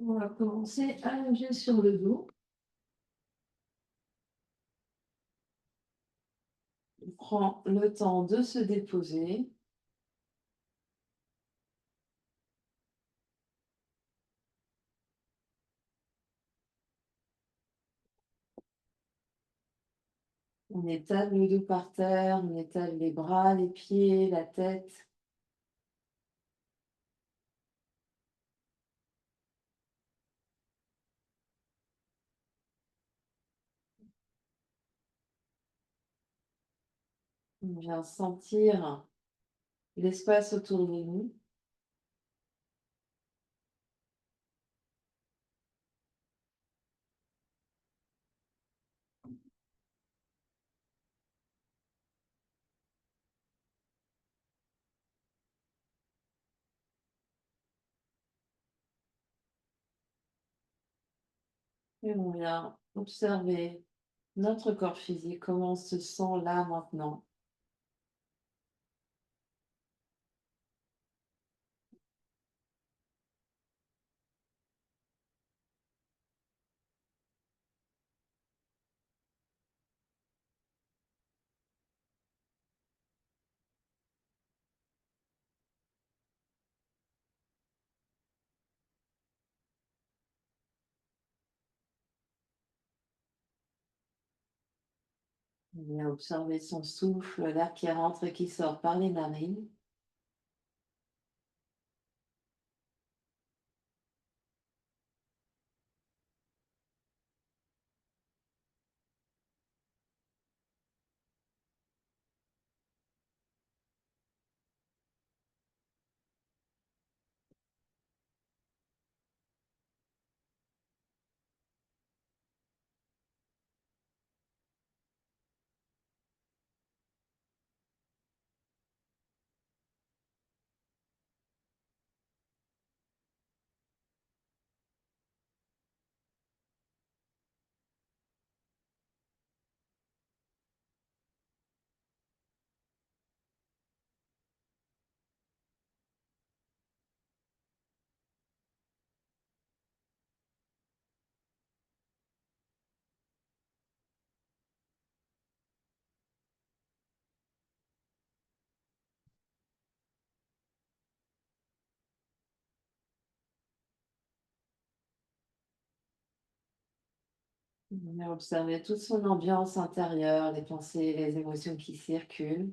On va commencer allongé sur le dos. On prend le temps de se déposer. On étale le dos par terre, on étale les bras, les pieds, la tête. On vient sentir l'espace autour de nous. Et on vient observer notre corps physique, comment on se sent là maintenant. On vient observer son souffle, l'air qui rentre et qui sort par les narines. On vient observer toute son ambiance intérieure, les pensées, les émotions qui circulent.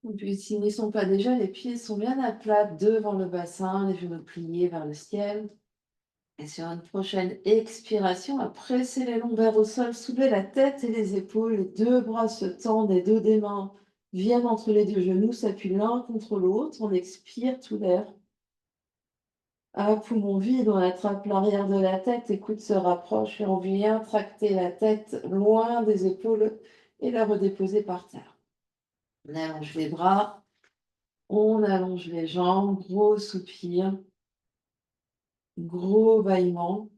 Et puis, s'ils n'y sont pas déjà, les pieds sont bien à plat devant le bassin, les genoux pliés vers le ciel. Et sur une prochaine expiration, à presser les lombaires au sol, soulever la tête et les épaules, les deux bras se tendent, les dos des mains viennent entre les deux genoux, s'appuient l'un contre l'autre. On expire tout l'air. À poumon vide, on attrape l'arrière de la tête, les coudes se rapprochent et on vient tracter la tête loin des épaules et la redéposer par terre. On allonge les bras. On allonge les jambes, gros soupir, gros bâillement.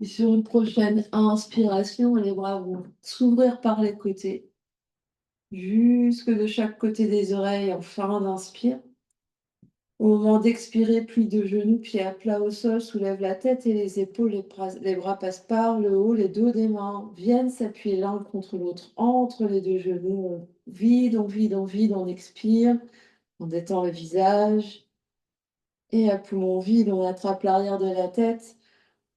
Et sur une prochaine inspiration, les bras vont s'ouvrir par les côtés, jusque de chaque côté des oreilles en fin d'inspire. Au moment d'expirer, plie de genoux, pieds à plat au sol, soulève la tête et les épaules, les bras passent par le haut, les dos des mains viennent s'appuyer l'un contre l'autre entre les deux genoux. On vide, on vide, on vide, on expire, on détend le visage. Et à poumon vide, on attrape l'arrière de la tête,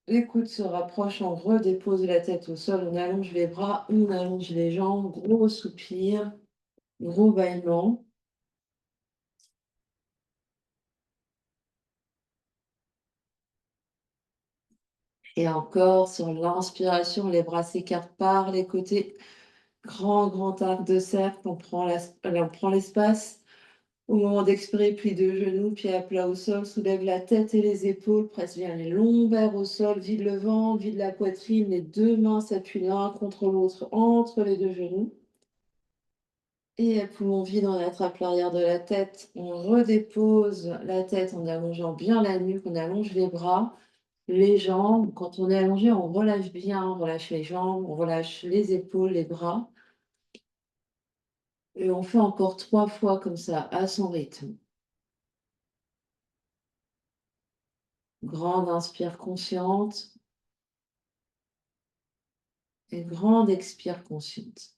les coudes se rapprochent, on redépose la tête au sol, on allonge les bras, on allonge les jambes, gros soupir, gros bâillement. Et encore, sur l'inspiration, les bras s'écartent par les côtés. Grand, grand arc de cercle, on prend l'espace. Au moment d'expirer, plie de genoux, pieds à plat au sol, soulève la tête et les épaules, presse bien les lombaires au sol, vide le ventre, vide la poitrine, les deux mains s'appuient l'un contre l'autre entre les deux genoux. Et à poumon vide, on attrape l'arrière de la tête, on redépose la tête en allongeant bien la nuque, on allonge les bras, les jambes. Quand on est allongé, on relâche bien, on relâche les jambes, on relâche les épaules, les bras. Et on fait encore 3 fois comme ça, à son rythme. Grande inspire consciente et grande expire consciente.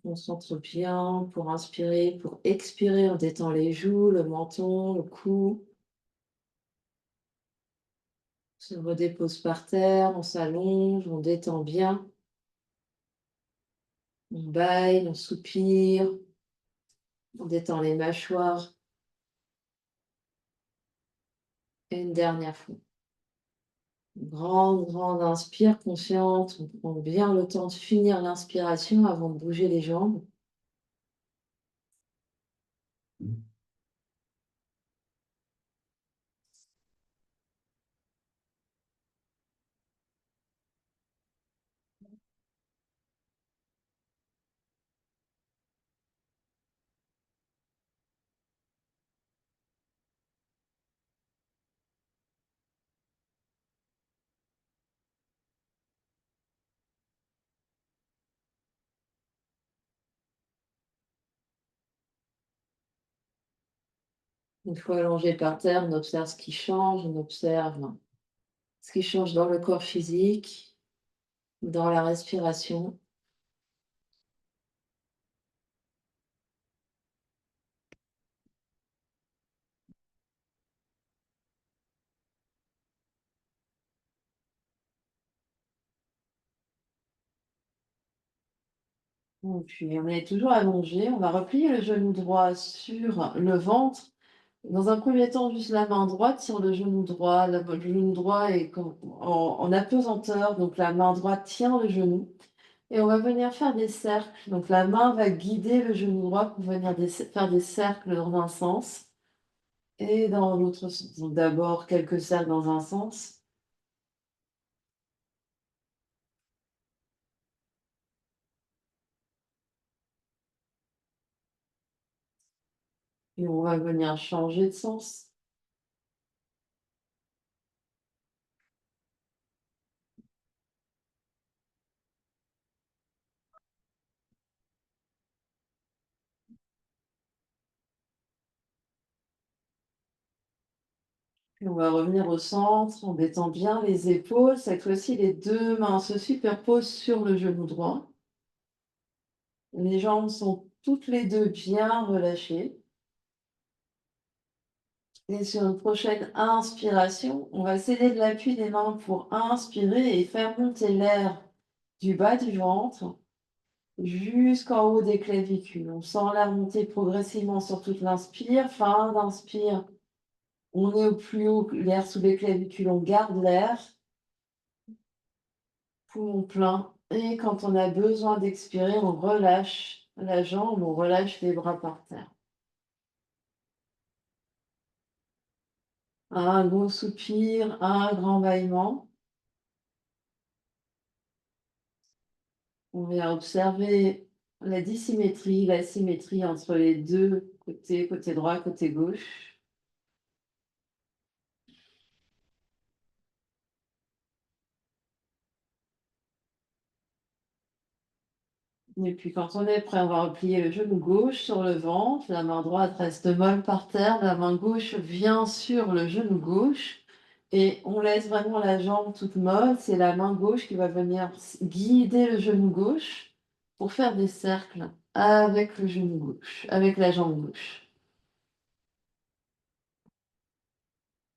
On se concentre bien pour inspirer, pour expirer, on détend les joues, le menton, le cou. On se redépose par terre, on s'allonge, on détend bien. On bâille, on soupire, on détend les mâchoires. Et une dernière fois. Grande, grande inspire consciente. On prend bien le temps de finir l'inspiration avant de bouger les jambes. Une fois allongé par terre, on observe ce qui change, on observe ce qui change dans le corps physique, dans la respiration. Et puis on est toujours allongé, on va replier le genou droit sur le ventre. Dans un premier temps, juste la main droite sur le genou droit. Le genou droit est en apesanteur, donc la main droite tient le genou. Et on va venir faire des cercles. Donc la main va guider le genou droit pour venir faire des cercles dans un sens et dans l'autre sens. Donc d'abord quelques cercles dans un sens. Et on va venir changer de sens. Puis on va revenir au centre en détend bien les épaules. Cette fois-ci, les deux mains se superposent sur le genou droit. Les jambes sont toutes les deux bien relâchées. Et sur une prochaine inspiration, on va céder de l'appui des mains pour inspirer et faire monter l'air du bas du ventre jusqu'en haut des clavicules. On sent l'air monter progressivement sur toute l'inspire. Fin d'inspire, on est au plus haut, l'air sous les clavicules, on garde l'air. Poumon plein. Et quand on a besoin d'expirer, on relâche la jambe, on relâche les bras par terre. Un gros soupir, un grand bâillement. On vient observer la dissymétrie, la symétrie entre les deux côtés, côté droit, côté gauche. Et puis quand on est prêt, on va replier le genou gauche sur le ventre, la main droite reste molle par terre, la main gauche vient sur le genou gauche et on laisse vraiment la jambe toute molle. C'est la main gauche qui va venir guider le genou gauche pour faire des cercles avec le genou gauche, avec la jambe gauche.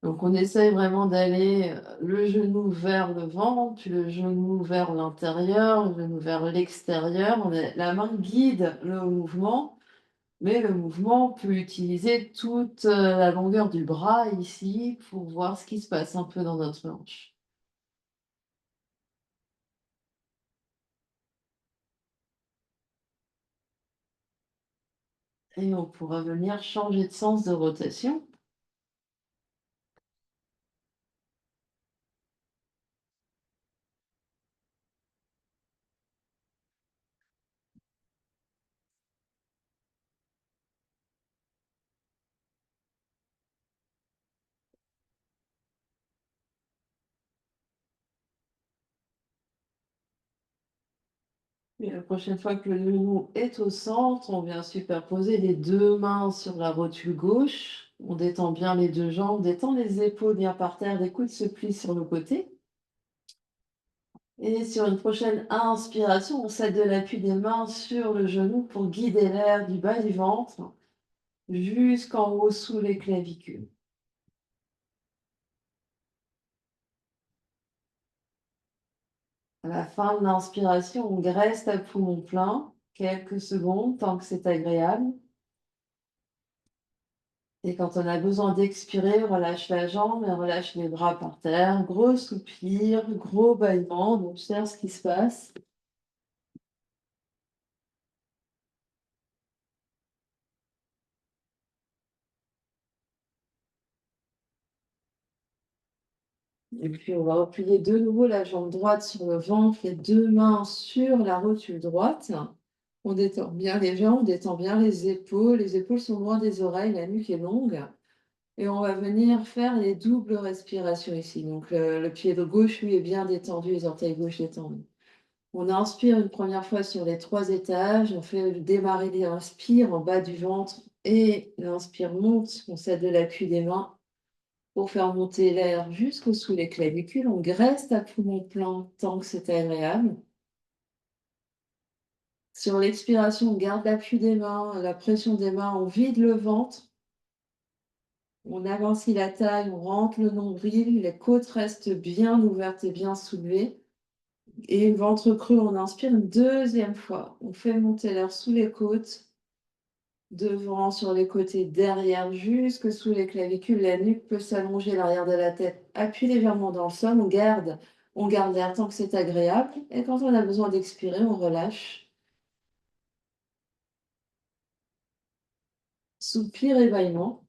Donc on essaye vraiment d'aller, le genou vers le ventre, puis le genou vers l'intérieur, le genou vers l'extérieur. La main guide le mouvement, mais le mouvement peut utiliser toute, la longueur du bras ici pour voir ce qui se passe un peu dans notre hanche. Et on pourra venir changer de sens de rotation. Et la prochaine fois que le genou est au centre, on vient superposer les 2 mains sur la rotule gauche. On détend bien les 2 jambes, détend les épaules bien par terre, les coudes se plient sur le côté. Et sur une prochaine inspiration, on cède de l'appui des mains sur le genou pour guider l'air du bas du ventre jusqu'en haut sous les clavicules. À la fin de l'inspiration, on graisse à poumon plein, quelques secondes, tant que c'est agréable. Et quand on a besoin d'expirer, on relâche la jambe et on relâche les bras par terre. Gros soupir, gros bâillement. On observe ce qui se passe. Et puis on va replier de nouveau la jambe droite sur le ventre, les 2 mains sur la rotule droite. On détend bien les jambes, on détend bien les épaules. Les épaules sont loin des oreilles, la nuque est longue. Et on va venir faire les doubles respirations ici. Donc le pied de gauche, lui, est bien détendu, les orteils gauche détendus. On inspire une première fois sur les 3 étages, on fait démarrer l'inspire en bas du ventre et l'inspire monte, on cède de l'appui des mains pour faire monter l'air jusqu'au sous les clavicules. On graisse à poumon plein tant que c'est agréable. Sur l'expiration, on garde l'appui des mains, la pression des mains, on vide le ventre. On amincit la taille, on rentre le nombril, les côtes restent bien ouvertes et bien soulevées. Et le ventre creux, on inspire une deuxième fois. On fait monter l'air sous les côtes, devant, sur les côtés, derrière, jusque sous les clavicules. La nuque peut s'allonger, l'arrière de la tête appuie légèrement dans le sol. On garde l'air tant que c'est agréable. Et quand on a besoin d'expirer, on relâche. Soupir et bâillement.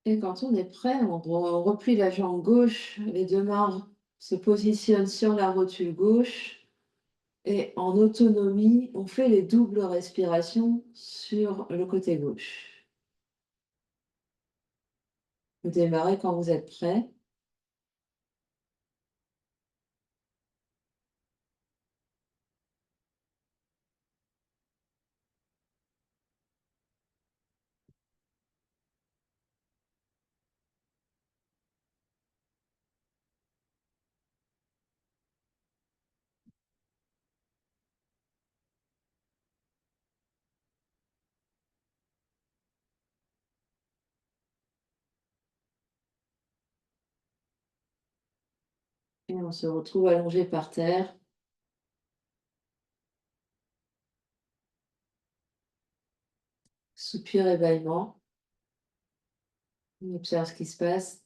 Et quand on est prêt, on replie la jambe gauche, les 2 mains se positionnent sur la rotule gauche et en autonomie, on fait les doubles respirations sur le côté gauche. Vous démarrez quand vous êtes prêt. Et on se retrouve allongé par terre. Soupir et bâillement. On observe ce qui se passe.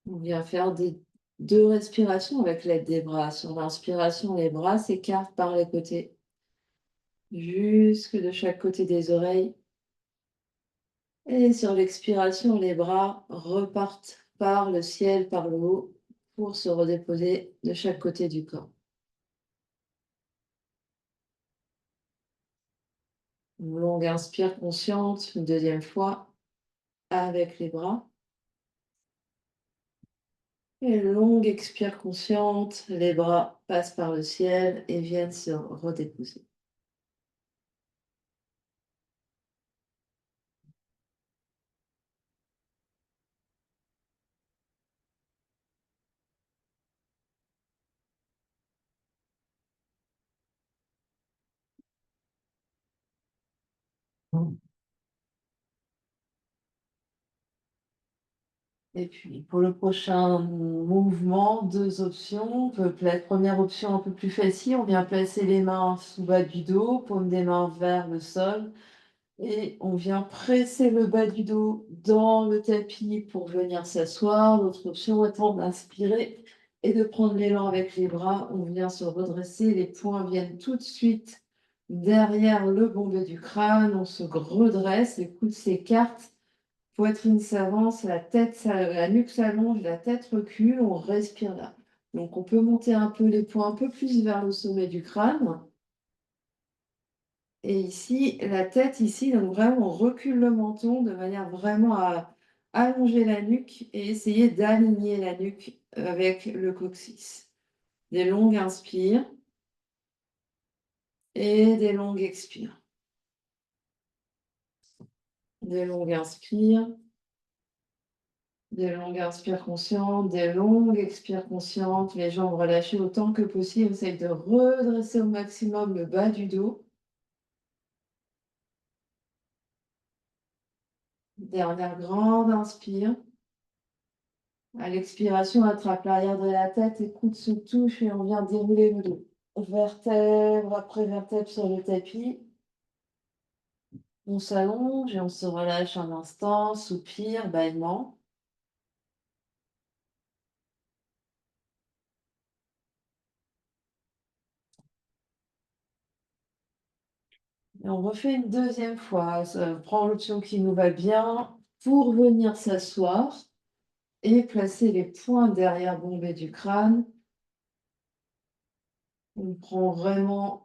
On vient faire des 2 respirations avec l'aide des bras. Sur l'inspiration, les bras s'écartent par les côtés, jusque de chaque côté des oreilles. Et sur l'expiration, les bras repartent par le ciel, par le haut, pour se redéposer de chaque côté du corps. Une longue inspire consciente, une deuxième fois avec les bras. Et une longue expire consciente, les bras passent par le ciel et viennent se redéposer. Et puis, pour le prochain mouvement, deux options. Première option un peu plus facile, on vient placer les mains sous bas du dos, paume des mains vers le sol. Et on vient presser le bas du dos dans le tapis pour venir s'asseoir. L'autre option étant d'inspirer et de prendre l'élan avec les bras. On vient se redresser, les poings viennent tout de suite derrière le bombé du crâne. On se redresse, les coudes s'écartent. Poitrine s'avance, la nuque s'allonge, la tête recule, on respire là. Donc on peut monter un peu les poings un peu plus vers le sommet du crâne. Et ici, la tête ici, donc vraiment on recule le menton de manière vraiment à allonger la nuque et essayer d'aligner la nuque avec le coccyx. Des longues inspires et des longues expires. Des longues inspires. Des longues inspires conscientes, des longues expires conscientes, les jambes relâchées autant que possible. Essaye de redresser au maximum le bas du dos. Dernière grande inspire. À l'expiration, attrape l'arrière de la tête et coude se touche et on vient dérouler le dos. Vertèbre après vertèbre sur le tapis. On s'allonge et on se relâche un instant, soupir, bâillement. Et on refait une deuxième fois. On prend l'option qui nous va bien pour venir s'asseoir et placer les poings derrière bombé du crâne. On prend vraiment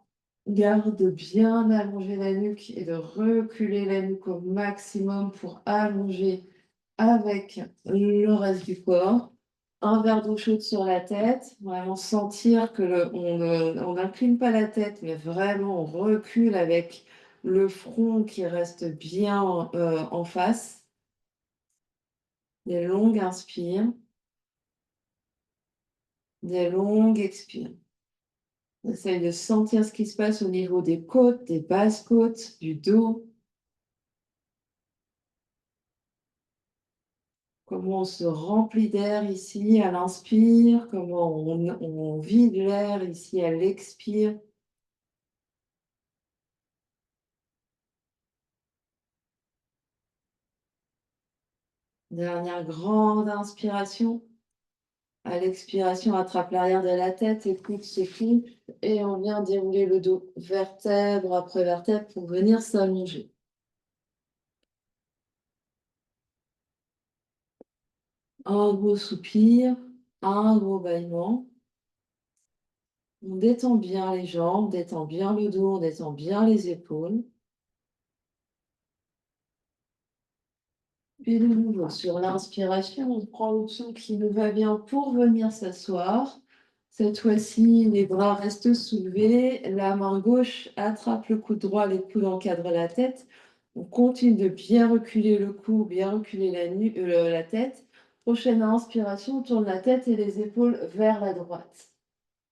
garde de bien allonger la nuque et de reculer la nuque au maximum pour allonger avec le reste du corps. Un verre d'eau chaude sur la tête, vraiment sentir que on n'incline pas la tête, mais vraiment on recule avec le front qui reste bien en face. Des longues inspires, des longues expires. On essaye de sentir ce qui se passe au niveau des côtes, des basses côtes, du dos. Comment on se remplit d'air ici à l'inspire, comment on vide l'air ici à l'expire. Dernière grande inspiration. À l'expiration, attrape l'arrière de la tête, écoute ce souffle et on vient dérouler le dos vertèbre après vertèbre pour venir s'allonger. Un gros soupir, un gros bâillement. On détend bien les jambes, détend bien le dos, on détend bien les épaules. Puis de nouveau, sur l'inspiration, on prend l'option qui nous va bien pour venir s'asseoir. Cette fois-ci, les bras restent soulevés, la main gauche attrape le coude droit, les coudes encadrent la tête. On continue de bien reculer le cou, bien reculer la tête. Prochaine inspiration, on tourne la tête et les épaules vers la droite.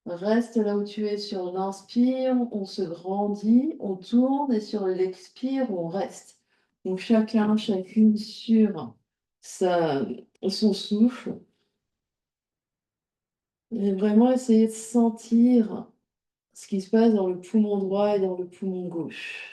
Reste là où tu es sur l'inspire, on se grandit, on tourne et sur l'expire, on reste. Donc chacun, chacune sur sa, son souffle. Et vraiment essayer de sentir ce qui se passe dans le poumon droit et dans le poumon gauche.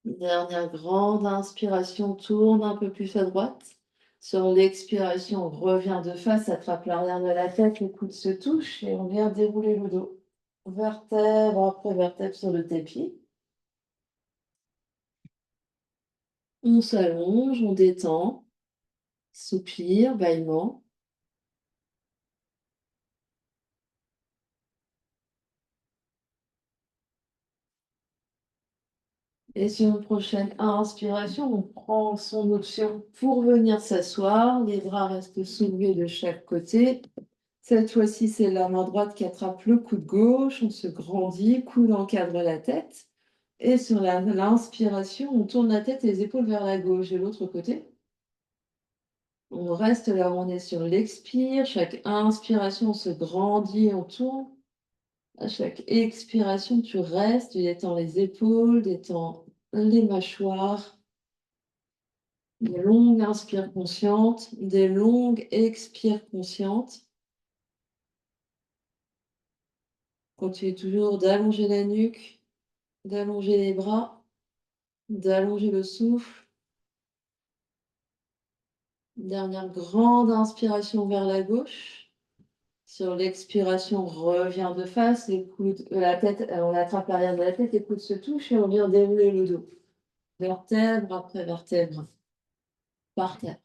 Dernière grande inspiration, tourne un peu plus à droite. Sur l'expiration, on revient de face, attrape l'arrière de la tête, les coudes se touchent et on vient dérouler le dos. Vertèbre après vertèbre sur le tapis. On s'allonge, on détend, soupir, bâillement. Et sur une prochaine inspiration, on prend son option pour venir s'asseoir. Les bras restent soulevés de chaque côté. Cette fois-ci, c'est la main droite qui attrape le coude gauche. On se grandit, coude encadre la tête. Et sur l'inspiration, on tourne la tête et les épaules vers la gauche. Et l'autre côté, on reste là où on est sur l'expire. Chaque inspiration, on se grandit, on tourne. À chaque expiration, tu restes, tu détends les épaules, détends les mâchoires. Des longues inspires conscientes, des longues expires conscientes. Continue toujours d'allonger la nuque, d'allonger les bras, d'allonger le souffle. Dernière grande inspiration vers la gauche. Sur l'expiration, on revient de face, les coudes, la tête, on attrape l'arrière de la tête, les coudes se touchent et on vient dérouler le dos. Vertèbre après vertèbre. Par terre.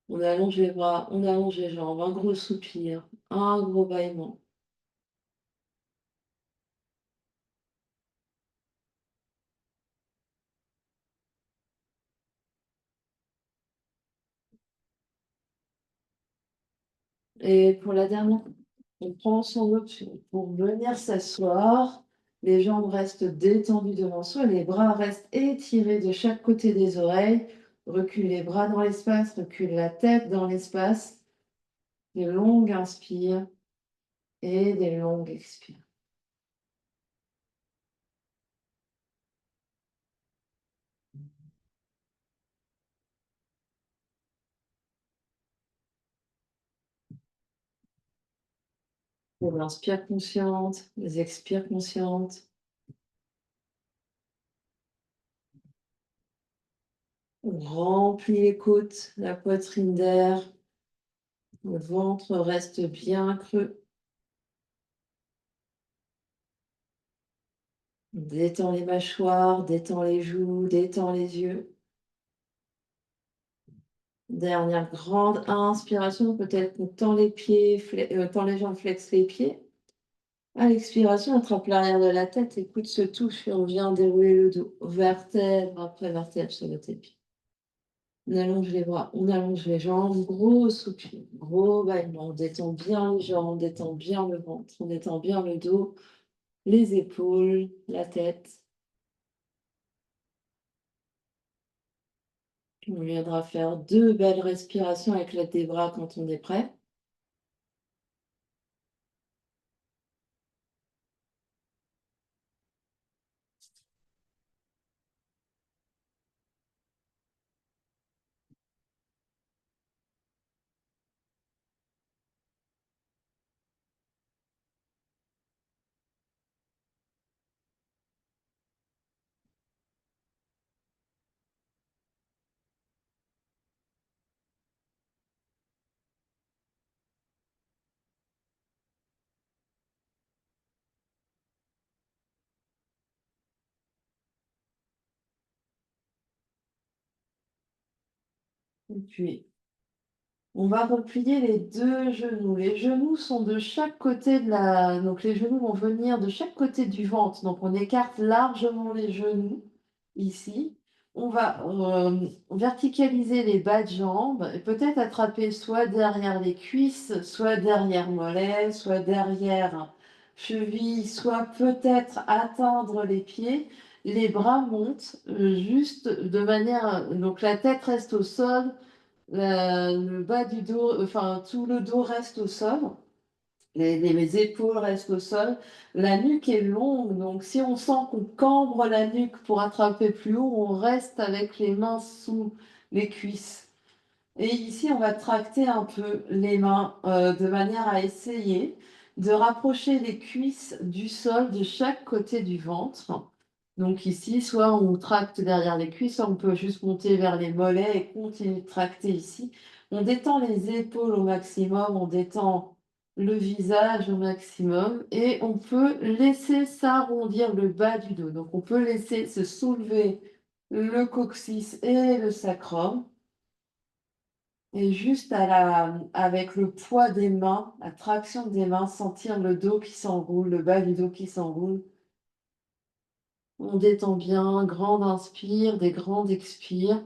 On allonge les bras, on allonge les jambes, un gros soupir, un gros bâillement. Et pour la dernière, on prend son option pour venir s'asseoir. Les jambes restent détendues devant soi, les bras restent étirés de chaque côté des oreilles. Recule les bras dans l'espace, recule la tête dans l'espace. Des longues inspires et des longues expires. On inspire consciente, les expires conscientes. On remplit les côtes, la poitrine d'air. Le ventre reste bien creux. Détends les mâchoires, détends les joues, détends les yeux. Dernière grande inspiration, peut-être qu'on tend les pieds, tend les jambes, flex les pieds. À l'expiration, attrape l'arrière de la tête, les coudes se touchent et on vient dérouler le dos, vertèbre après vertèbre sur le tapis. On allonge les bras, on allonge les jambes, gros soupir, gros bâillement. On détend bien les jambes, on détend bien le ventre, on détend bien le dos, les épaules, la tête. On viendra faire 2 belles respirations avec l'aide des bras quand on est prêt. Et puis, on va replier les 2 genoux. Les genoux sont de chaque côté de la... Donc, les genoux vont venir de chaque côté du ventre. Donc, on écarte largement les genoux ici. On va verticaliser les bas de jambes et peut-être attraper soit derrière les cuisses, soit derrière mollets, soit derrière cheville, soit peut-être atteindre les pieds. Les bras montent juste de manière... Donc, la tête reste au sol. Le bas du dos, enfin tout le dos reste au sol, les épaules restent au sol, la nuque est longue, donc si on sent qu'on cambre la nuque pour attraper plus haut, on reste avec les mains sous les cuisses. Et ici, on va tracter un peu les mains de manière à essayer de rapprocher les cuisses du sol de chaque côté du ventre. Donc ici, soit on tracte derrière les cuisses, soit on peut juste monter vers les mollets et continuer de tracter ici. On détend les épaules au maximum, on détend le visage au maximum et on peut laisser s'arrondir le bas du dos. Donc on peut laisser se soulever le coccyx et le sacrum. Et juste avec le poids des mains, la traction des mains, sentir le dos qui s'enroule, le bas du dos qui s'enroule. On détend bien, grande inspire, des grandes expires.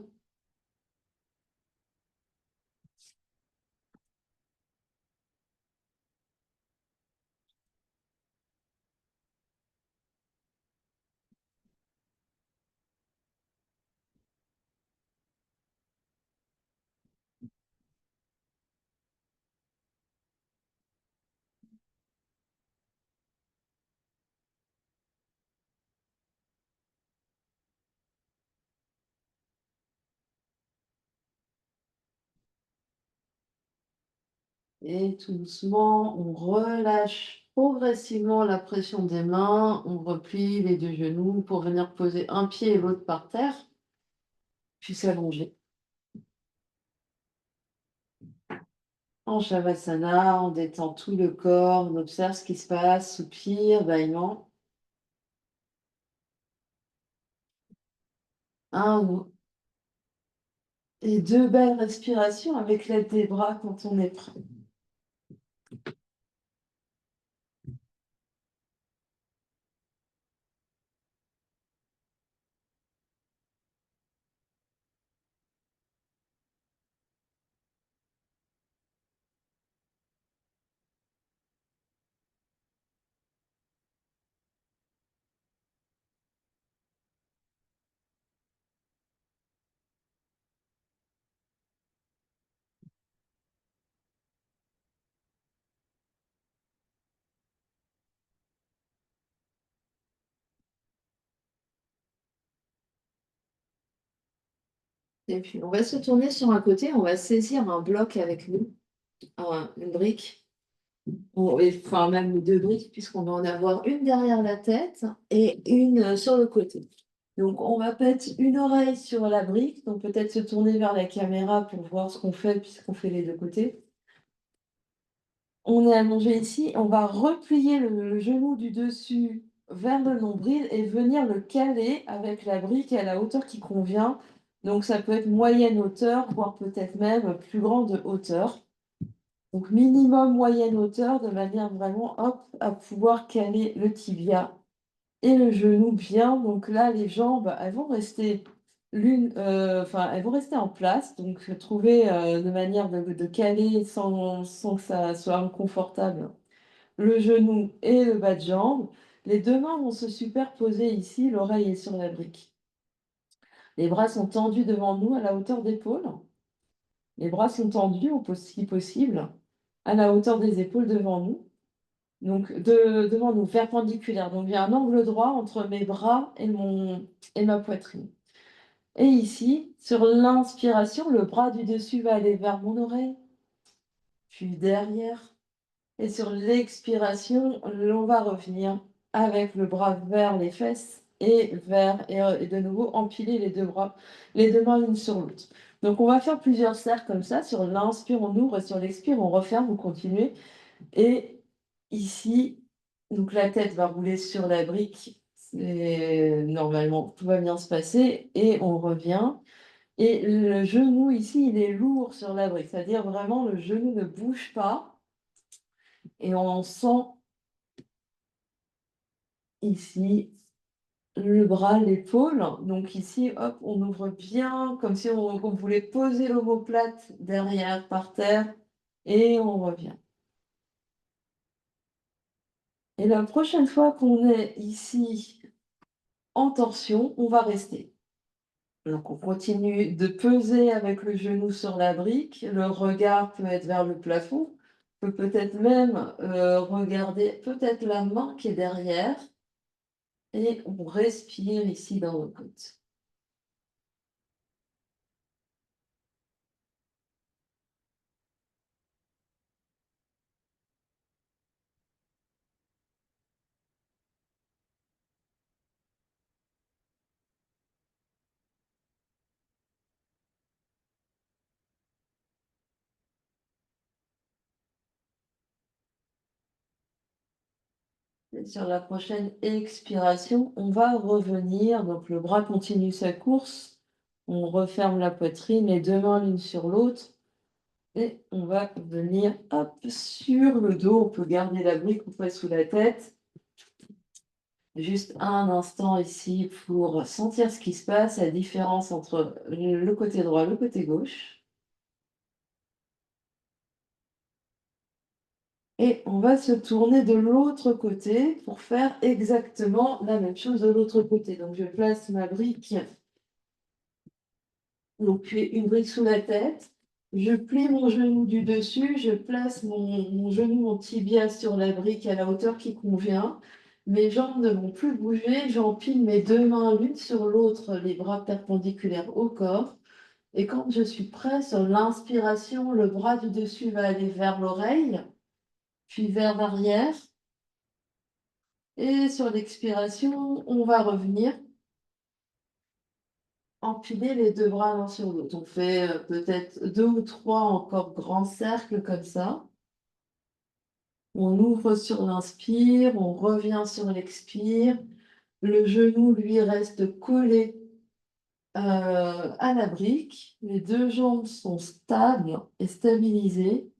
Et tout doucement, on relâche progressivement la pression des mains. On replie les deux genoux pour venir poser un pied et l'autre par terre, puis s'allonger. En Shavasana, on détend tout le corps, on observe ce qui se passe, soupir, bâillement. Et deux belles respirations avec l'aide des bras quand on est prêt. Et puis, on va se tourner sur un côté, on va saisir un bloc avec nous, une brique, enfin même deux briques, puisqu'on va en avoir une derrière la tête et une sur le côté. Donc, on va mettre une oreille sur la brique, donc peut-être se tourner vers la caméra pour voir ce qu'on fait, puisqu'on fait les deux côtés. On est allongé ici, on va replier le genou du dessus vers le nombril et venir le caler avec la brique à la hauteur qui convient. Donc ça peut être moyenne hauteur, voire peut-être même plus grande hauteur. Donc minimum moyenne hauteur, de manière vraiment hop, à pouvoir caler le tibia et le genou bien. Donc là, les jambes, elles vont rester elles vont rester en place. Donc trouver de manière de caler sans que ça soit inconfortable le genou et le bas de jambe. Les deux mains vont se superposer ici, l'oreille est sur la brique. Les bras sont tendus devant nous à la hauteur d'épaule. Les bras sont tendus si possible à la hauteur des épaules devant nous. Donc devant nous, perpendiculaire. Donc il y a un angle droit entre mes bras et ma poitrine. Et ici, sur l'inspiration, le bras du dessus va aller vers mon oreille, puis derrière. Et sur l'expiration, on va revenir avec le bras vers les fesses et de nouveau empiler les deux bras, les deux mains l'une sur l'autre. Donc on va faire plusieurs cercles comme ça. Sur l'inspire, on ouvre et sur l'expire, on referme, vous continuez. Et ici, donc la tête va rouler sur la brique. Et normalement, tout va bien se passer. Et on revient. Et le genou ici, il est lourd sur la brique. C'est-à-dire vraiment, le genou ne bouge pas. Et on sent ici le bras, l'épaule. Donc ici, hop, on ouvre bien, comme si on voulait poser l'omoplate derrière par terre. Et on revient. Et la prochaine fois qu'on est ici en torsion, on va rester. Donc on continue de peser avec le genou sur la brique. Le regard peut être vers le plafond. On peut peut-être même regarder peut-être la main qui est derrière. Et on respire ici dans nos côtes. Et sur la prochaine expiration, on va revenir. Donc le bras continue sa course. On referme la poitrine, les deux mains l'une sur l'autre. Et on va venir hop, sur le dos. On peut garder la brique ou pas sous la tête. Juste un instant ici pour sentir ce qui se passe, la différence entre le côté droit et le côté gauche. Et on va se tourner de l'autre côté pour faire exactement la même chose de l'autre côté. Donc je place ma brique, donc puis une brique sous la tête. Je plie mon genou du dessus, je place mon genou, mon tibia sur la brique à la hauteur qui convient. Mes jambes ne vont plus bouger, j'empile mes deux mains l'une sur l'autre, les bras perpendiculaires au corps. Et quand je suis prêt, sur l'inspiration, le bras du dessus va aller vers l'oreille, puis vers l'arrière. Et sur l'expiration, on va revenir empiler les deux bras l'un sur l'autre. On fait peut-être 2 ou 3 encore grands cercles comme ça. On ouvre sur l'inspire, on revient sur l'expire. Le genou, lui, reste collé à la brique. Les deux jambes sont stables et stabilisées.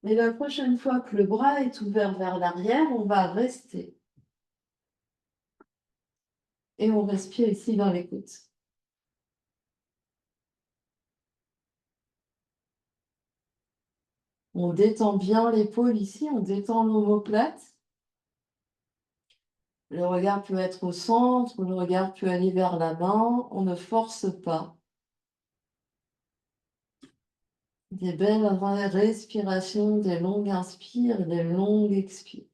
Et la prochaine fois que le bras est ouvert vers l'arrière, on va rester. Et on respire ici dans les côtes. On détend bien l'épaule ici, on détend l'omoplate. Le regard peut être au centre, le regard peut aller vers la main, on ne force pas. Des belles respirations, des longues inspires, des longues expires.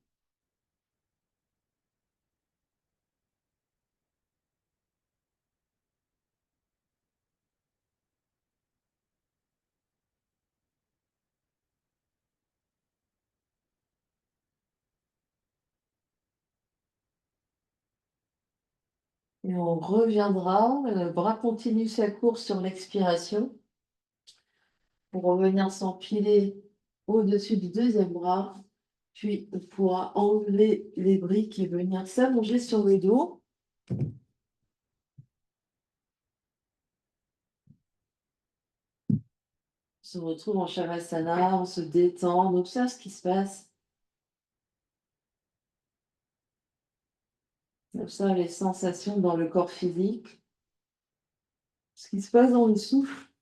Et on reviendra, le bras continue sa course sur l'expiration pour revenir s'empiler au-dessus du deuxième bras. Puis on pourra enlever les briques et venir s'allonger sur le dos. On se retrouve en Shavasana, on se détend, on observe ce qui se passe. On observe les sensations dans le corps physique, ce qui se passe dans le souffle.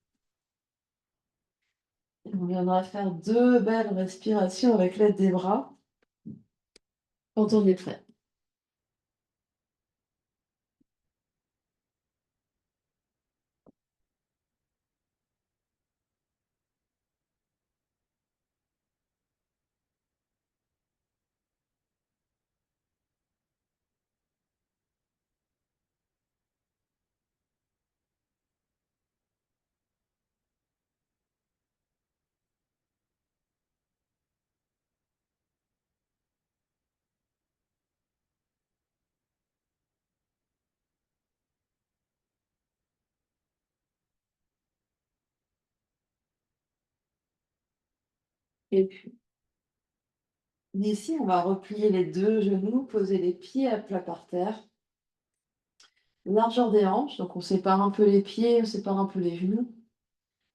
Et on viendra faire 2 belles respirations avec l'aide des bras quand on est prêt. Et puis, ici, on va replier les 2 genoux, poser les pieds à plat par terre. Largeur des hanches, donc on sépare un peu les pieds, on sépare un peu les genoux.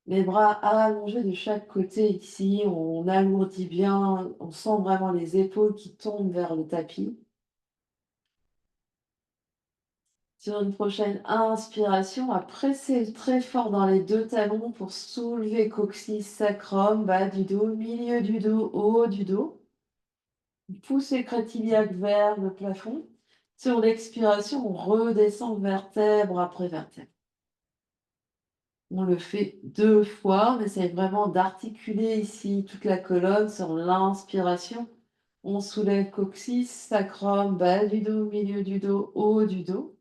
Les bras allongés de chaque côté ici, on alourdit bien, on sent vraiment les épaules qui tombent vers le tapis. Sur une prochaine inspiration, à presser très fort dans les 2 talons pour soulever coccyx, sacrum, bas du dos, milieu du dos, haut du dos. Poussez crête-iliaque vers le plafond. Sur l'expiration, on redescend vertèbre après vertèbre. On le fait 2 fois. On essaye vraiment d'articuler ici toute la colonne sur l'inspiration. On soulève coccyx, sacrum, bas du dos, milieu du dos, haut du dos.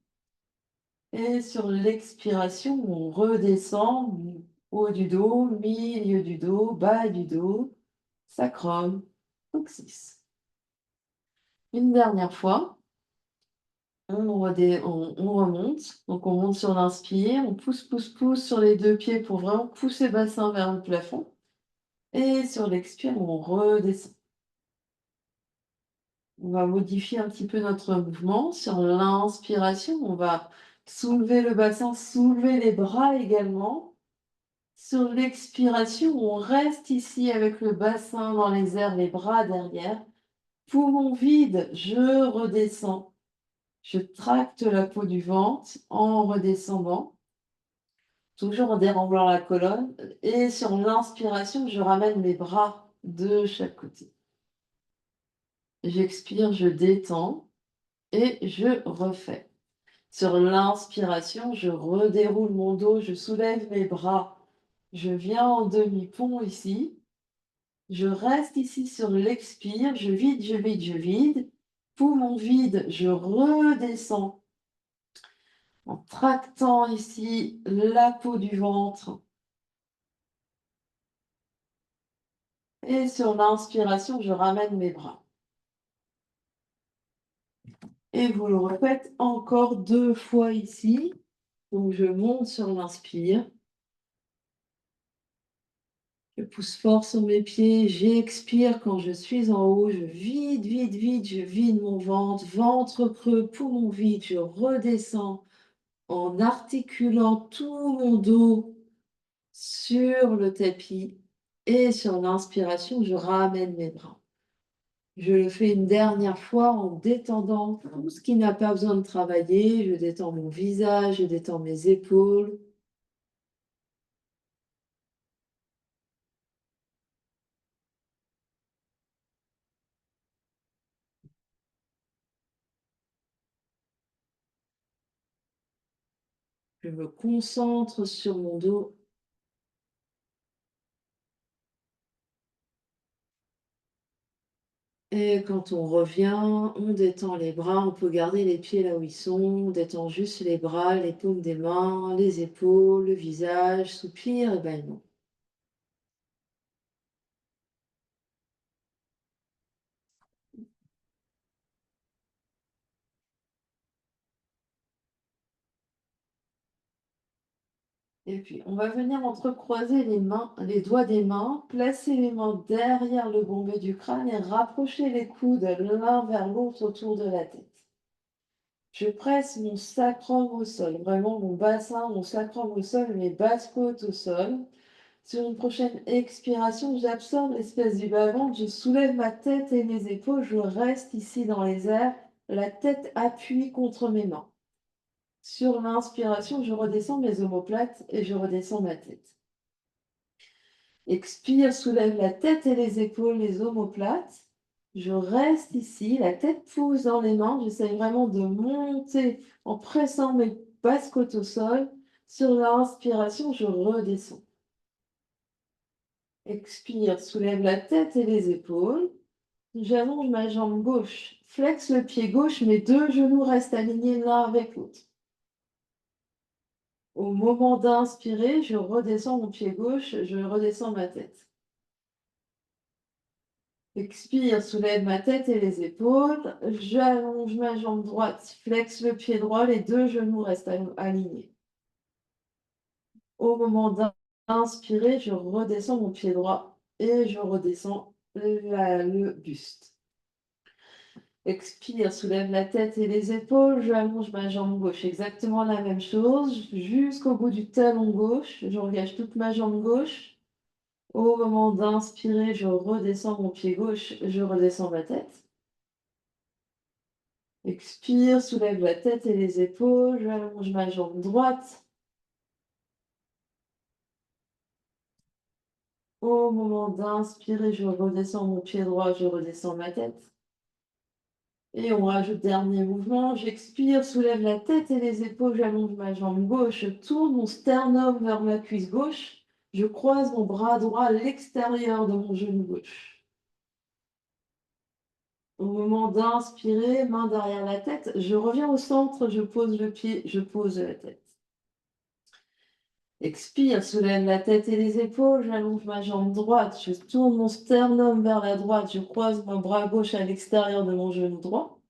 Et sur l'expiration, on redescend, haut du dos, milieu du dos, bas du dos, sacrum, coccyx. Une dernière fois. On remonte, donc on monte sur l'inspire, on pousse, pousse, pousse sur les 2 pieds pour vraiment pousser le bassin vers le plafond. Et sur l'expire, on redescend. On va modifier un petit peu notre mouvement. Sur l'inspiration, on va soulever le bassin, soulever les bras également. Sur l'expiration, on reste ici avec le bassin dans les airs, les bras derrière. Poumon vide, je redescends. Je tracte la peau du ventre en redescendant, toujours en déroulant la colonne. Et sur l'inspiration, je ramène mes bras de chaque côté. J'expire, je détends et je refais. Sur l'inspiration, je redéroule mon dos, je soulève mes bras. Je viens en demi-pont ici. Je reste ici sur l'expire, je vide, je vide, je vide. Poumon vide, je redescends en tractant ici la peau du ventre. Et sur l'inspiration, je ramène mes bras. Et vous le refaites encore 2 fois ici. Donc je monte sur l'inspire. Je pousse fort sur mes pieds, j'expire quand je suis en haut, je vide, vide, vide, je vide mon ventre, ventre creux, poumon vide, je redescends en articulant tout mon dos sur le tapis et sur l'inspiration, je ramène mes bras. Je le fais une dernière fois en détendant tout ce qui n'a pas besoin de travailler. Je détends mon visage, je détends mes épaules. Je me concentre sur mon dos. Et quand on revient, on détend les bras, on peut garder les pieds là où ils sont, on détend juste les bras, les paumes des mains, les épaules, le visage, soupir et bâillement. Et puis, on va venir entrecroiser les mains, les doigts des mains, placer les mains derrière le bombé du crâne et rapprocher les coudes l'un vers l'autre autour de la tête. Je presse mon sacrum au sol, vraiment mon bassin, mon sacrum au sol, mes basses côtes au sol. Sur une prochaine expiration, j'absorbe l'espèce du bas-ventre, je soulève ma tête et mes épaules, je reste ici dans les airs, la tête appuie contre mes mains. Sur l'inspiration, je redescends mes omoplates et je redescends ma tête. Expire, soulève la tête et les épaules, les omoplates. Je reste ici, la tête pousse dans les mains. J'essaie vraiment de monter en pressant mes basses côtes au sol. Sur l'inspiration, je redescends. Expire, soulève la tête et les épaules. J'allonge ma jambe gauche. Flexe le pied gauche, mes 2 genoux restent alignés l'un avec l'autre. Au moment d'inspirer, je redescends mon pied gauche, je redescends ma tête. Expire, soulève ma tête et les épaules. J'allonge ma jambe droite, flexe le pied droit, les 2 genoux restent alignés. Au moment d'inspirer, je redescends mon pied droit et je redescends le buste. Expire, soulève la tête et les épaules. J'allonge ma jambe gauche, exactement la même chose, jusqu'au bout du talon gauche. J'engage toute ma jambe gauche. Au moment d'inspirer, je redescends mon pied gauche, je redescends ma tête. Expire, soulève la tête et les épaules, j'allonge ma jambe droite. Au moment d'inspirer, je redescends mon pied droit, je redescends ma tête. Et on rajoute dernier mouvement, j'expire, soulève la tête et les épaules, j'allonge ma jambe gauche, je tourne mon sternum vers ma cuisse gauche, je croise mon bras droit à l'extérieur de mon genou gauche. Au moment d'inspirer, main derrière la tête, je reviens au centre, je pose le pied, je pose la tête. Expire, soulève la tête et les épaules, j'allonge ma jambe droite, je tourne mon sternum vers la droite, je croise mon bras gauche à l'extérieur de mon genou droit.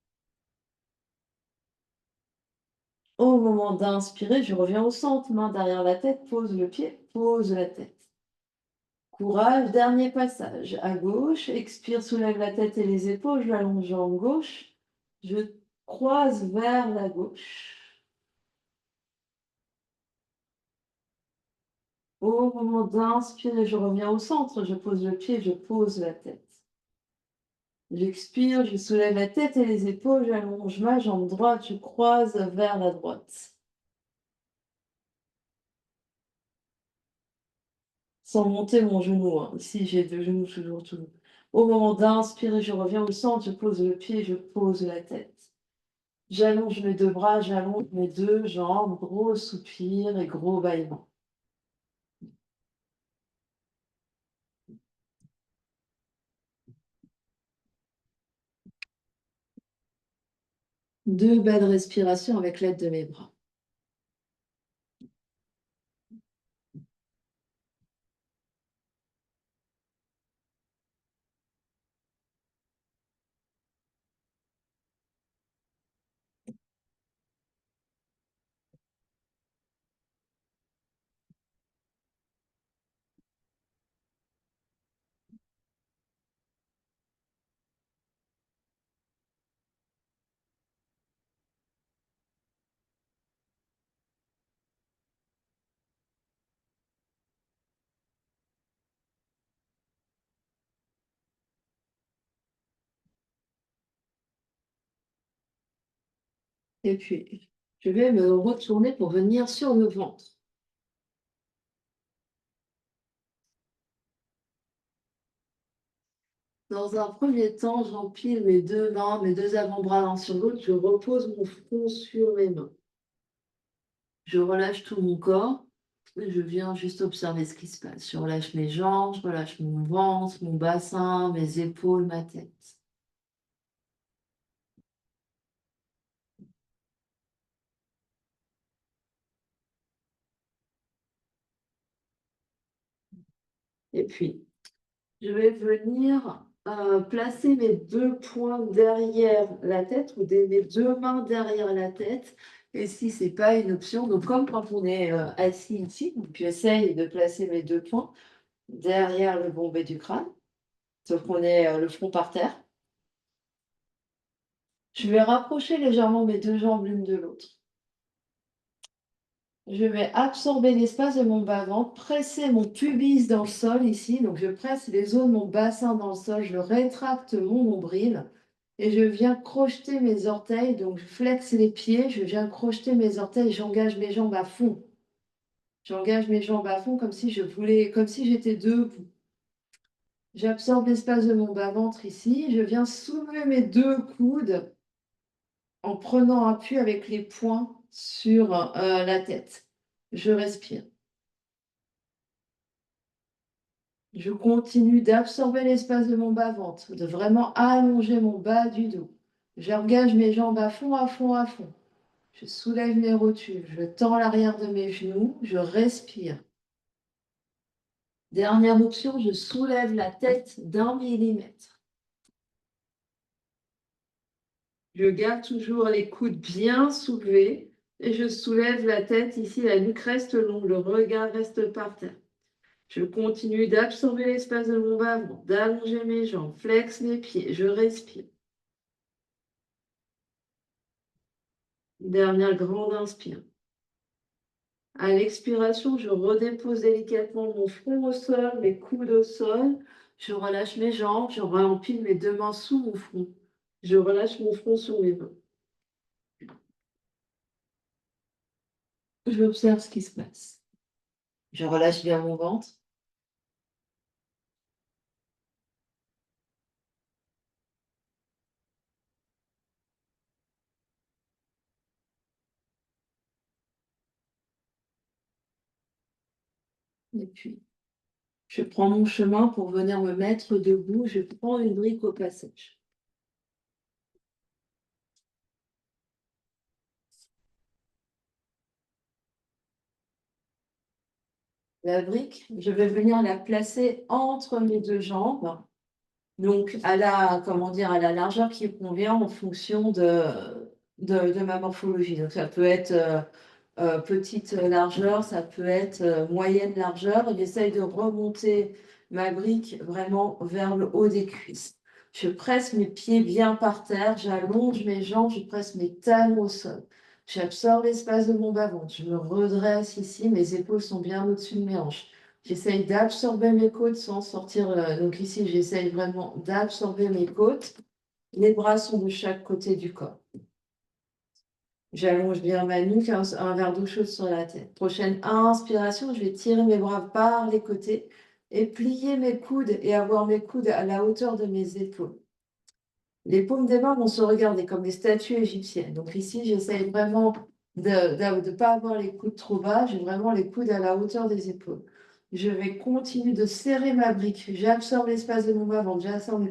Au moment d'inspirer, je reviens au centre, main derrière la tête, pose le pied, pose la tête. Courage, dernier passage. À gauche, expire, soulève la tête et les épaules, je allonge jambe gauche. Je croise vers la gauche. Au moment d'inspirer, je reviens au centre, je pose le pied, je pose la tête. J'expire, je soulève la tête et les épaules, j'allonge ma jambe droite, je croise vers la droite. Sans monter mon genou, hein. Ici, j'ai deux genoux toujours tout. Au moment d'inspirer, je reviens au centre, je pose le pied, je pose la tête. J'allonge mes deux bras, j'allonge mes deux jambes, gros soupir et gros bâillement. Deux belles respirations avec l'aide de mes bras. Et puis, je vais me retourner pour venir sur le ventre. Dans un premier temps, j'empile mes deux mains, mes deux avant-bras l'un sur l'autre. Je repose mon front sur mes mains. Je relâche tout mon corps et je viens juste observer ce qui se passe. Je relâche mes jambes, je relâche mon ventre, mon bassin, mes épaules, ma tête. Et puis, je vais venir placer mes deux poings derrière la tête ou mes deux mains derrière la tête. Et si ce n'est pas une option, donc comme quand on est assis ici, donc j'essaye de placer mes deux poings derrière le bombé du crâne, sauf qu'on est le front par terre. Je vais rapprocher légèrement mes deux jambes l'une de l'autre. Je vais absorber l'espace de mon bas-ventre, presser mon pubis dans le sol ici. Donc, je presse les os de mon bassin dans le sol, je rétracte mon nombril et je viens crocheter mes orteils. Donc, je flexe les pieds, je viens crocheter mes orteils, j'engage mes jambes à fond. J'engage mes jambes à fond comme si comme si j'étais debout. J'absorbe l'espace de mon bas-ventre ici. Je viens soulever mes deux coudes en prenant appui avec les poings sur la tête. Je respire. Je continue d'absorber l'espace de mon bas-ventre, de vraiment allonger mon bas du dos. J'engage mes jambes à fond, à fond, à fond. Je soulève mes rotules, je tends l'arrière de mes genoux, je respire. Dernière option, je soulève la tête d'1 millimètre. Je garde toujours les coudes bien soulevés et je soulève la tête ici, la nuque reste longue, le regard reste par terre. Je continue d'absorber l'espace de mon bas-ventre, d'allonger mes jambes, flex mes pieds, je respire. Dernière grande inspire. À l'expiration, je redépose délicatement mon front au sol, mes coudes au sol. Je relâche mes jambes, je réempile mes deux mains sous mon front. Je relâche mon front sur mes mains. J'observe ce qui se passe. Je relâche bien mon ventre. Et puis, je prends mon chemin pour venir me mettre debout. Je prends une brique au passage. La brique, je vais venir la placer entre mes deux jambes. Donc, comment dire, à la largeur qui convient en fonction de ma morphologie. Donc, ça peut être petite largeur, ça peut être moyenne largeur. J'essaye de remonter ma brique vraiment vers le haut des cuisses. Je presse mes pieds bien par terre, j'allonge mes jambes, je presse mes talons au sol. J'absorbe l'espace de mon bas-ventre, je me redresse ici, mes épaules sont bien au-dessus de mes hanches. J'essaye d'absorber mes côtes sans sortir. Donc ici, j'essaye vraiment d'absorber mes côtes. Les bras sont de chaque côté du corps. J'allonge bien ma nuque, un verre d'eau chaude sur la tête. Prochaine inspiration, je vais tirer mes bras par les côtés et plier mes coudes et avoir mes coudes à la hauteur de mes épaules. Les paumes des mains vont se regarder comme des statues égyptiennes. Donc ici, j'essaye vraiment de ne pas avoir les coudes trop bas, j'ai vraiment les coudes à la hauteur des épaules. Je vais continuer de serrer ma brique. J'absorbe l'espace de mon bas-ventre, j'absorbe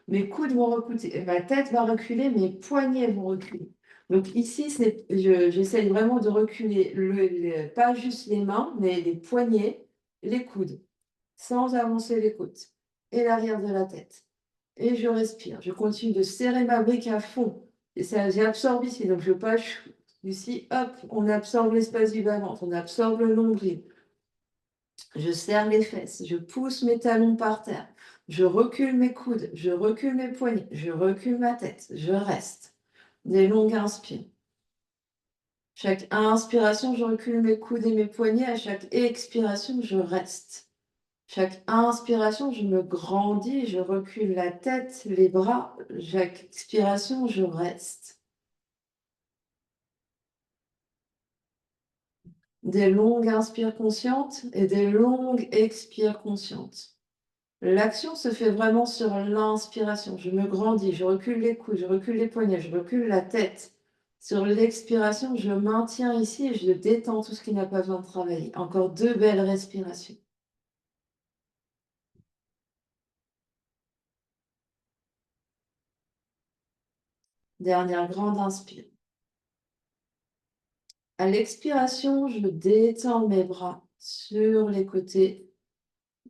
mes coudes vont reculer, ma tête va reculer, mes poignets vont reculer. Donc ici, j'essaye vraiment de reculer, pas juste les mains, mais les poignets, les coudes, sans avancer les côtes et l'arrière de la tête. Et je respire. Je continue de serrer ma brique à fond. Et ça, j'absorbe ici. Donc, je passe ici, hop, on absorbe l'espace du bas-ventre, on absorbe le nombril. Je serre les fesses, je pousse mes talons par terre. Je recule mes coudes, je recule mes poignets, je recule ma tête. Je reste. Des longues inspires. Chaque inspiration, je recule mes coudes et mes poignets. À chaque expiration, je reste. Chaque inspiration, je me grandis, je recule la tête, les bras. Chaque expiration, je reste. Des longues inspires conscientes et des longues expires conscientes. L'action se fait vraiment sur l'inspiration. Je me grandis, je recule les coudes, je recule les poignets, je recule la tête. Sur l'expiration, je maintiens ici et je détends tout ce qui n'a pas besoin de travailler. Encore 2 belles respirations. Dernière grande inspire. À l'expiration, je détends mes bras sur les côtés.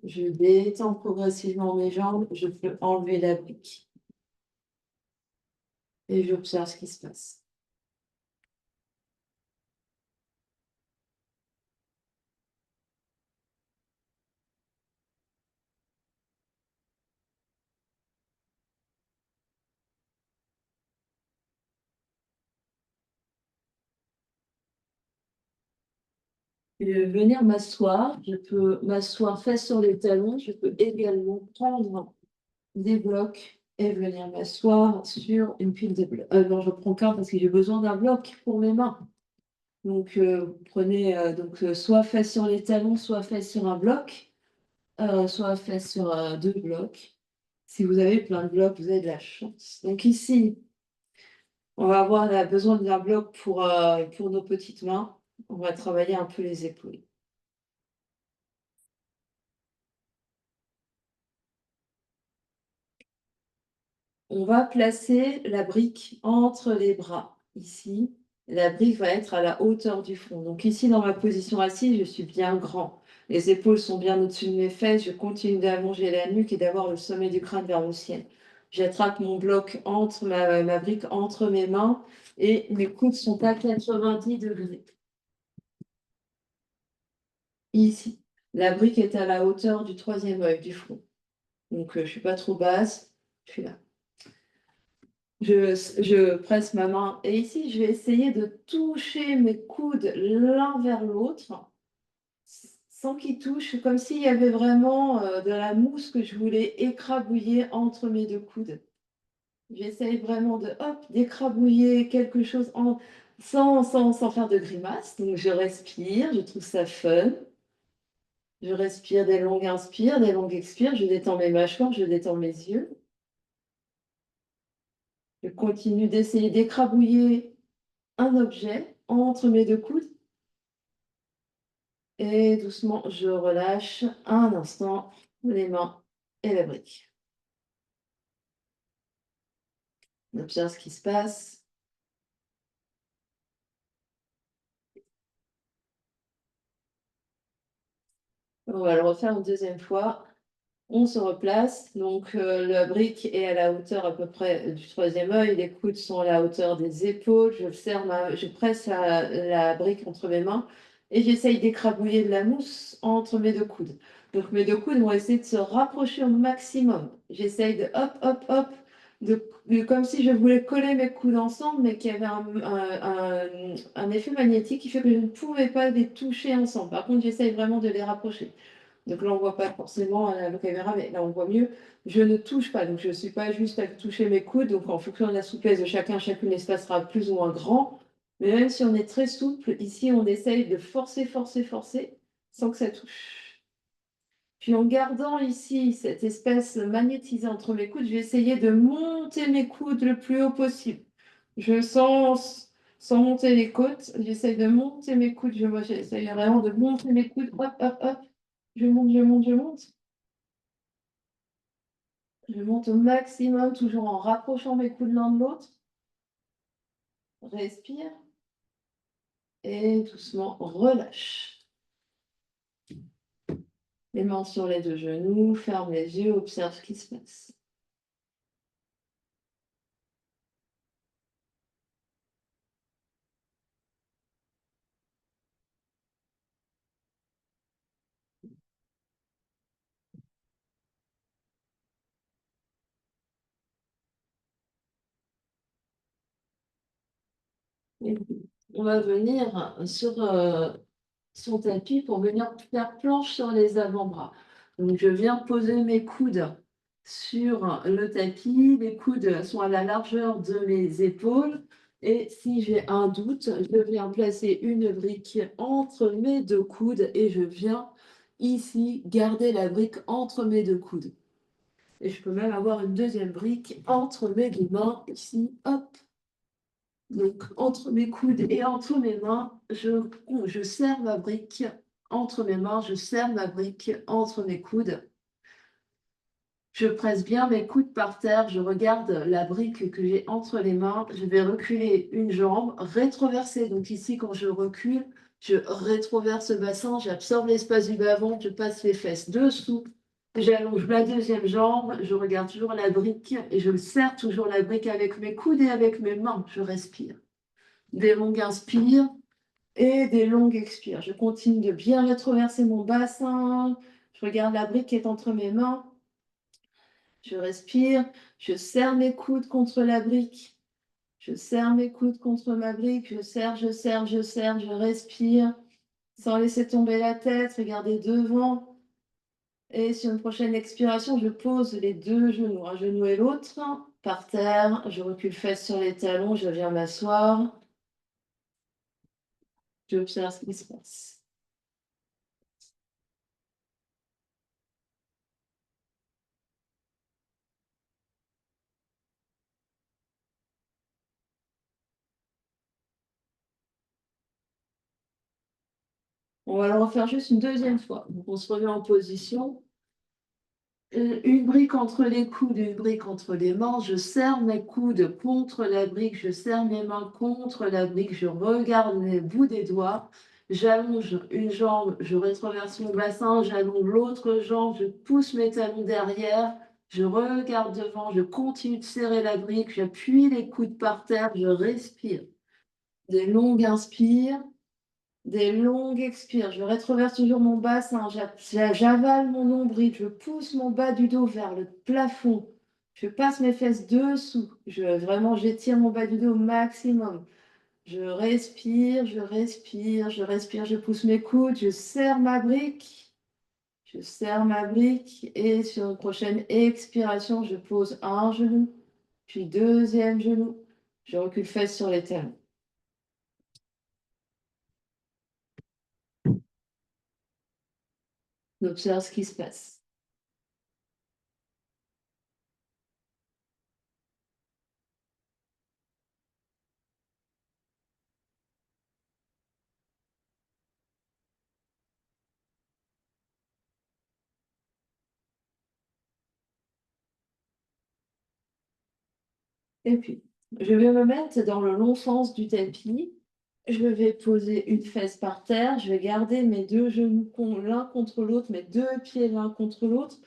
Je détends progressivement mes jambes. Je peux enlever la brique. Et j'observe ce qui se passe. Je vais venir m'asseoir. Je peux m'asseoir face sur les talons. Je peux également prendre des blocs et venir m'asseoir sur une pile de blocs. Non, je prends qu'un parce que j'ai besoin d'un bloc pour mes mains. Donc, vous prenez soit face sur les talons, soit face sur un bloc, soit face sur 2 blocs. Si vous avez plein de blocs, vous avez de la chance. Donc ici, on va avoir besoin d'un bloc pour nos petites mains. On va travailler un peu les épaules. On va placer la brique entre les bras. Ici, la brique va être à la hauteur du front. Donc ici, dans ma position assise, je suis bien grand. Les épaules sont bien au-dessus de mes fesses. Je continue d'allonger la nuque et d'avoir le sommet du crâne vers le ciel. J'attrape mon bloc entre ma brique entre mes mains et mes coudes sont à 90 degrés. Ici, la brique est à la hauteur du 3e œil du front. Donc, je ne suis pas trop basse, je suis là. Je presse ma main et ici, je vais essayer de toucher mes coudes l'un vers l'autre sans qu'ils touchent, comme s'il y avait vraiment de la mousse que je voulais écrabouiller entre mes 2 coudes. J'essaye vraiment d'écrabouiller quelque chose sans faire de grimace. Donc, je respire, je trouve ça fun. Je respire des longues inspires, des longues expires. Je détends mes mâchoires, je détends mes yeux. Je continue d'essayer d'écrabouiller un objet entre mes 2 coudes. Et doucement, je relâche un instant les mains et la brique. On observe ce qui se passe. On va le refaire une 2e fois. On se replace. Donc, la brique est à la hauteur à peu près du 3e œil. Les coudes sont à la hauteur des épaules. Je presse la brique entre mes mains et j'essaye d'écrabouiller de la mousse entre mes 2 coudes. Donc mes deux coudes vont essayer de se rapprocher au maximum. J'essaye de hop, hop, hop, comme si je voulais coller mes coudes ensemble, mais qu'il y avait un effet magnétique qui fait que je ne pouvais pas les toucher ensemble. Par contre, j'essaye vraiment de les rapprocher. Donc là, on ne voit pas forcément à la caméra, mais là, on voit mieux. Je ne touche pas, donc je ne suis pas juste à toucher mes coudes. Donc en fonction de la souplesse de chacun, chacune l'espace sera plus ou moins grand. Mais même si on est très souple, ici, on essaye de forcer, forcer, forcer, sans que ça touche. Puis en gardant ici cette espèce magnétisée entre mes coudes, je vais essayer de monter mes coudes le plus haut possible. Je sens, sans monter les côtes, j'essaye de monter mes coudes. J'essaye vraiment de monter mes coudes. Hop, hop, hop. Je monte, je monte, je monte. Je monte au maximum, toujours en rapprochant mes coudes l'un de l'autre. Respire. Et doucement, relâche. Les mains sur les deux genoux, ferme les yeux, observe ce qui se passe. Et on va venir sur son tapis pour venir faire planche sur les avant-bras. Donc, je viens poser mes coudes sur le tapis. Les coudes sont à la largeur de mes épaules. Et si j'ai un doute, je viens placer une brique entre mes deux coudes et je viens ici garder la brique entre mes deux coudes. Et je peux même avoir une deuxième brique entre mes deux mains ici. Hop. Donc, entre mes coudes et entre mes mains, je serre ma brique entre mes mains, je serre ma brique entre mes coudes. Je presse bien mes coudes par terre, je regarde la brique que j'ai entre les mains. Je vais reculer une jambe, rétroverser. Donc ici, quand je recule, je rétroverse le bassin, j'absorbe l'espace du bas-ventre, je passe les fesses dessous. J'allonge la deuxième jambe, je regarde toujours la brique et je serre toujours la brique avec mes coudes et avec mes mains. Je respire. Des longues inspires et des longues expires. Je continue de bien rétroverser mon bassin. Je regarde la brique qui est entre mes mains. Je respire. Je serre mes coudes contre la brique. Je serre mes coudes contre ma brique. Je serre, je serre, je serre. Je respire sans laisser tomber la tête. Regardez devant. Et sur une prochaine expiration, je pose les deux genoux, un genou et l'autre, par terre. Je recule fesses sur les talons. Je viens m'asseoir. J'observe ce qui se passe. On va le refaire juste une deuxième fois. Donc, on se remet en position. Une brique entre les coudes, une brique entre les mains. Je serre mes coudes contre la brique. Je serre mes mains contre la brique. Je regarde les bouts des doigts. J'allonge une jambe. Je rétroverse mon bassin. J'allonge l'autre jambe. Je pousse mes talons derrière. Je regarde devant. Je continue de serrer la brique. J'appuie les coudes par terre. Je respire. Des longues inspires. Des longues expires. Je rétroverse toujours mon bassin. J'avale mon nombril. Je pousse mon bas du dos vers le plafond. Je passe mes fesses dessous. Vraiment, j'étire mon bas du dos au maximum. Je respire, je respire, je respire. Je pousse mes coudes. Je serre ma brique. Je serre ma brique. Et sur une prochaine expiration, je pose un genou. Puis deuxième genou. Je recule fesses sur les talons. On observe ce qui se passe. Et puis, je vais me mettre dans le long sens du tapis. Je vais poser une fesse par terre. Je vais garder mes deux genoux l'un contre l'autre, mes deux pieds l'un contre l'autre.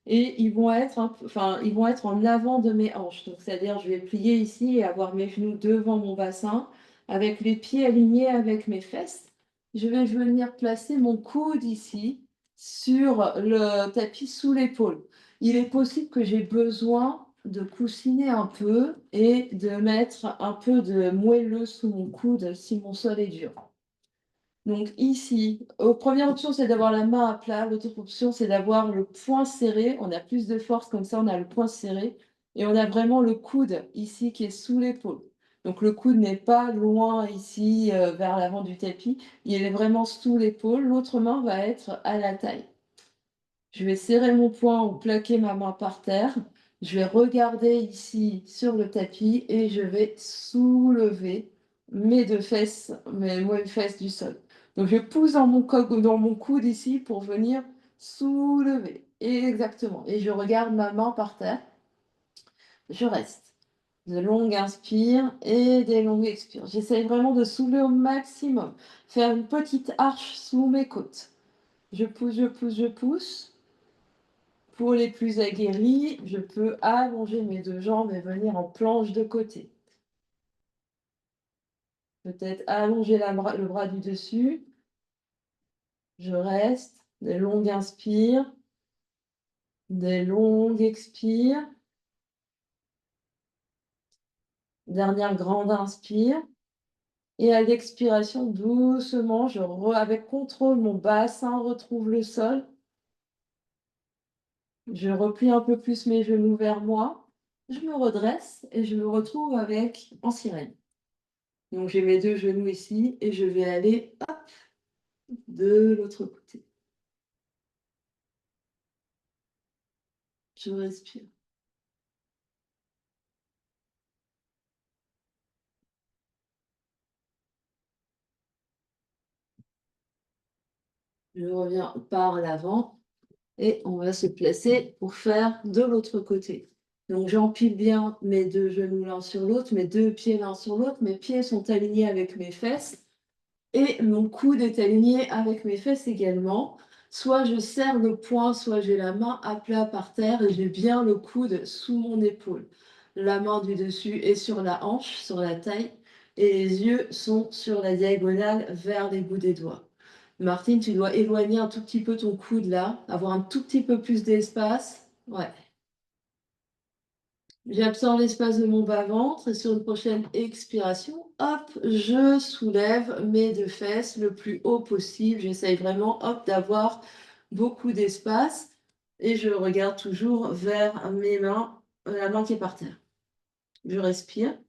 Et ils vont être ils vont être en avant de mes hanches. Donc, c'est-à-dire, je vais plier ici et avoir mes genoux devant mon bassin, avec les pieds alignés avec mes fesses. Je vais venir placer mon coude ici sur le tapis sous l'épaule. Il est possible que j'ai besoin de coussiner un peu et de mettre un peu de moelleux sous mon coude si mon sol est dur. Donc ici, première option, c'est d'avoir la main à plat. L'autre option, c'est d'avoir le poing serré. On a plus de force comme ça, on a le poing serré et on a vraiment le coude ici qui est sous l'épaule. Donc le coude n'est pas loin ici, vers l'avant du tapis, il est vraiment sous l'épaule. L'autre main va être à la taille. Je vais serrer mon poing ou plaquer ma main par terre. Je vais regarder ici sur le tapis et je vais soulever mes 2 fesses, mes fesses du sol. Donc je pousse dans dans mon coude ici pour venir soulever. Exactement. Et je regarde ma main par terre. Je reste. De longues inspires et des longues expires. J'essaye vraiment de soulever au maximum. Faire une petite arche sous mes côtes. Je pousse, je pousse, je pousse. Pour les plus aguerris, je peux allonger mes 2 jambes et venir en planche de côté. Peut-être allonger le bras du dessus. Je reste, des longues inspires, des longues expires. Dernière grande inspire. Et à l'expiration, doucement, avec contrôle, mon bassin retrouve le sol. Je replie un peu plus mes genoux vers moi. Je me redresse et je me retrouve en sirène. Donc j'ai mes 2 genoux ici et je vais aller de l'autre côté. Je respire. Je reviens par l'avant et on va se placer pour faire de l'autre côté. Donc j'empile bien mes 2 genoux l'un sur l'autre, mes 2 pieds l'un sur l'autre. Mes pieds sont alignés avec mes fesses et mon coude est aligné avec mes fesses également. Soit je serre le poing, soit j'ai la main à plat par terre et j'ai bien le coude sous mon épaule. La main du dessus est sur la hanche, sur la taille, et les yeux sont sur la diagonale vers les bouts des doigts. Martine, tu dois éloigner un tout petit peu ton coude là, avoir un tout petit peu plus d'espace. Ouais. J'absorbe l'espace de mon bas-ventre et sur une prochaine expiration, hop, je soulève mes 2 fesses le plus haut possible. J'essaye vraiment, hop, d'avoir beaucoup d'espace et je regarde toujours vers mes mains, la main qui est par terre. Je respire.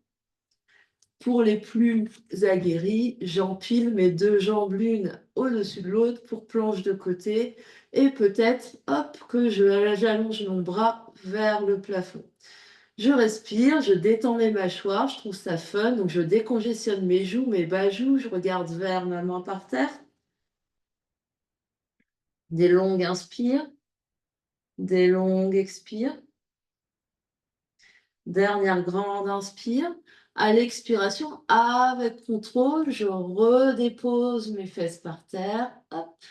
Pour les plus aguerris, j'empile mes 2 jambes l'une au-dessus de l'autre pour planche de côté et peut-être, hop, que j'allonge mon bras vers le plafond. Je respire, je détends mes mâchoires, je trouve ça fun, donc je décongestionne mes joues, mes bas-joues, je regarde vers ma main par terre. Des longues inspires, des longues expires. Dernière grande inspire. À l'expiration, avec contrôle, je redépose mes fesses par terre. Hop.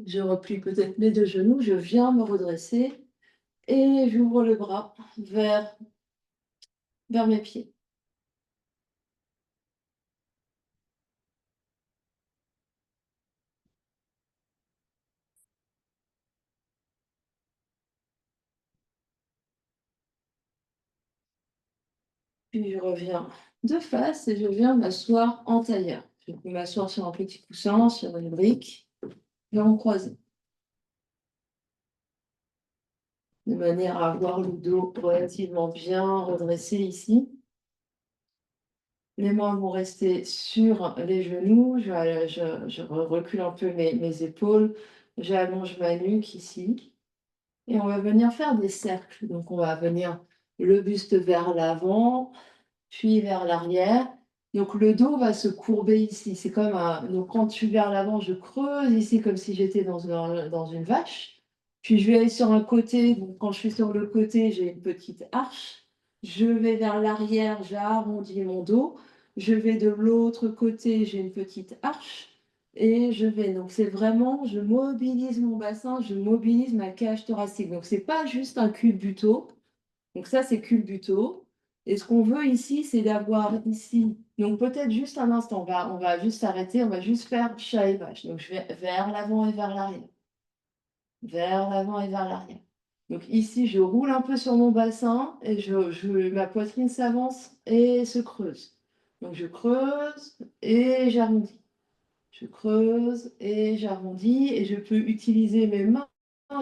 Je replie peut-être mes 2 genoux, je viens me redresser et j'ouvre le bras vers mes pieds. Puis je reviens de face et je viens m'asseoir en tailleur. Je peux m'asseoir sur un petit coussin, sur une brique, jambes croisées, de manière à avoir le dos relativement bien redressé ici. Les mains vont rester sur les genoux, je recule un peu mes épaules, j'allonge ma nuque ici. Et on va venir faire des cercles. Donc on va venir le buste vers l'avant, puis vers l'arrière. Donc le dos va se courber ici. C'est comme un. Donc quand je suis vers l'avant, je creuse ici comme si j'étais dans une vache. Puis je vais aller sur un côté. Donc quand je suis sur le côté, j'ai une petite arche. Je vais vers l'arrière, j'arrondis mon dos. Je vais de l'autre côté, j'ai une petite arche. Et je vais. Donc c'est vraiment, je mobilise mon bassin, je mobilise ma cage thoracique. Donc c'est pas juste un culbuto. Donc ça, c'est culbuto. Et ce qu'on veut ici, c'est d'avoir ici, donc peut-être juste un instant, on va juste s'arrêter, on va juste faire chat et vache. Donc je vais vers l'avant et vers l'arrière. vers l'avant et vers l'arrière. Donc ici, je roule un peu sur mon bassin et ma poitrine s'avance et se creuse. Donc je creuse et j'arrondis. Je creuse et j'arrondis et je peux utiliser mes mains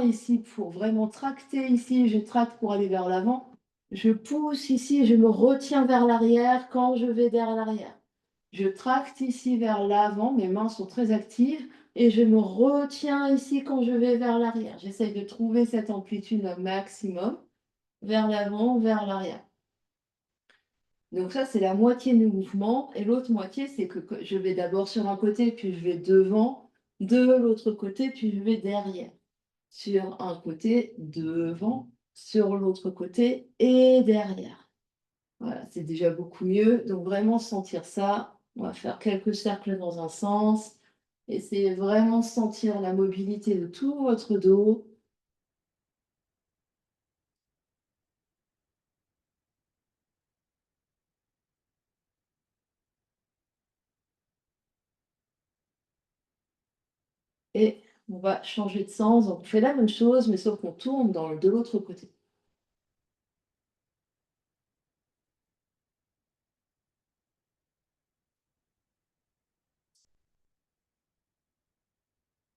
ici pour vraiment tracter ici. Je tracte pour aller vers l'avant. Je pousse ici et je me retiens vers l'arrière quand je vais vers l'arrière. Je tracte ici vers l'avant, mes mains sont très actives et je me retiens ici quand je vais vers l'arrière. J'essaye de trouver cette amplitude au maximum vers l'avant, vers l'arrière. Donc ça, c'est la moitié du mouvement et l'autre moitié, c'est que je vais d'abord sur un côté, puis je vais devant, de l'autre côté, puis je vais derrière. Sur un côté, devant, sur l'autre côté et derrière. Voilà, c'est déjà beaucoup mieux. Donc vraiment sentir ça. On va faire quelques cercles dans un sens. Essayez vraiment de sentir la mobilité de tout votre dos. Et on va changer de sens. Donc on fait la même chose, mais sauf qu'on tourne de l'autre côté.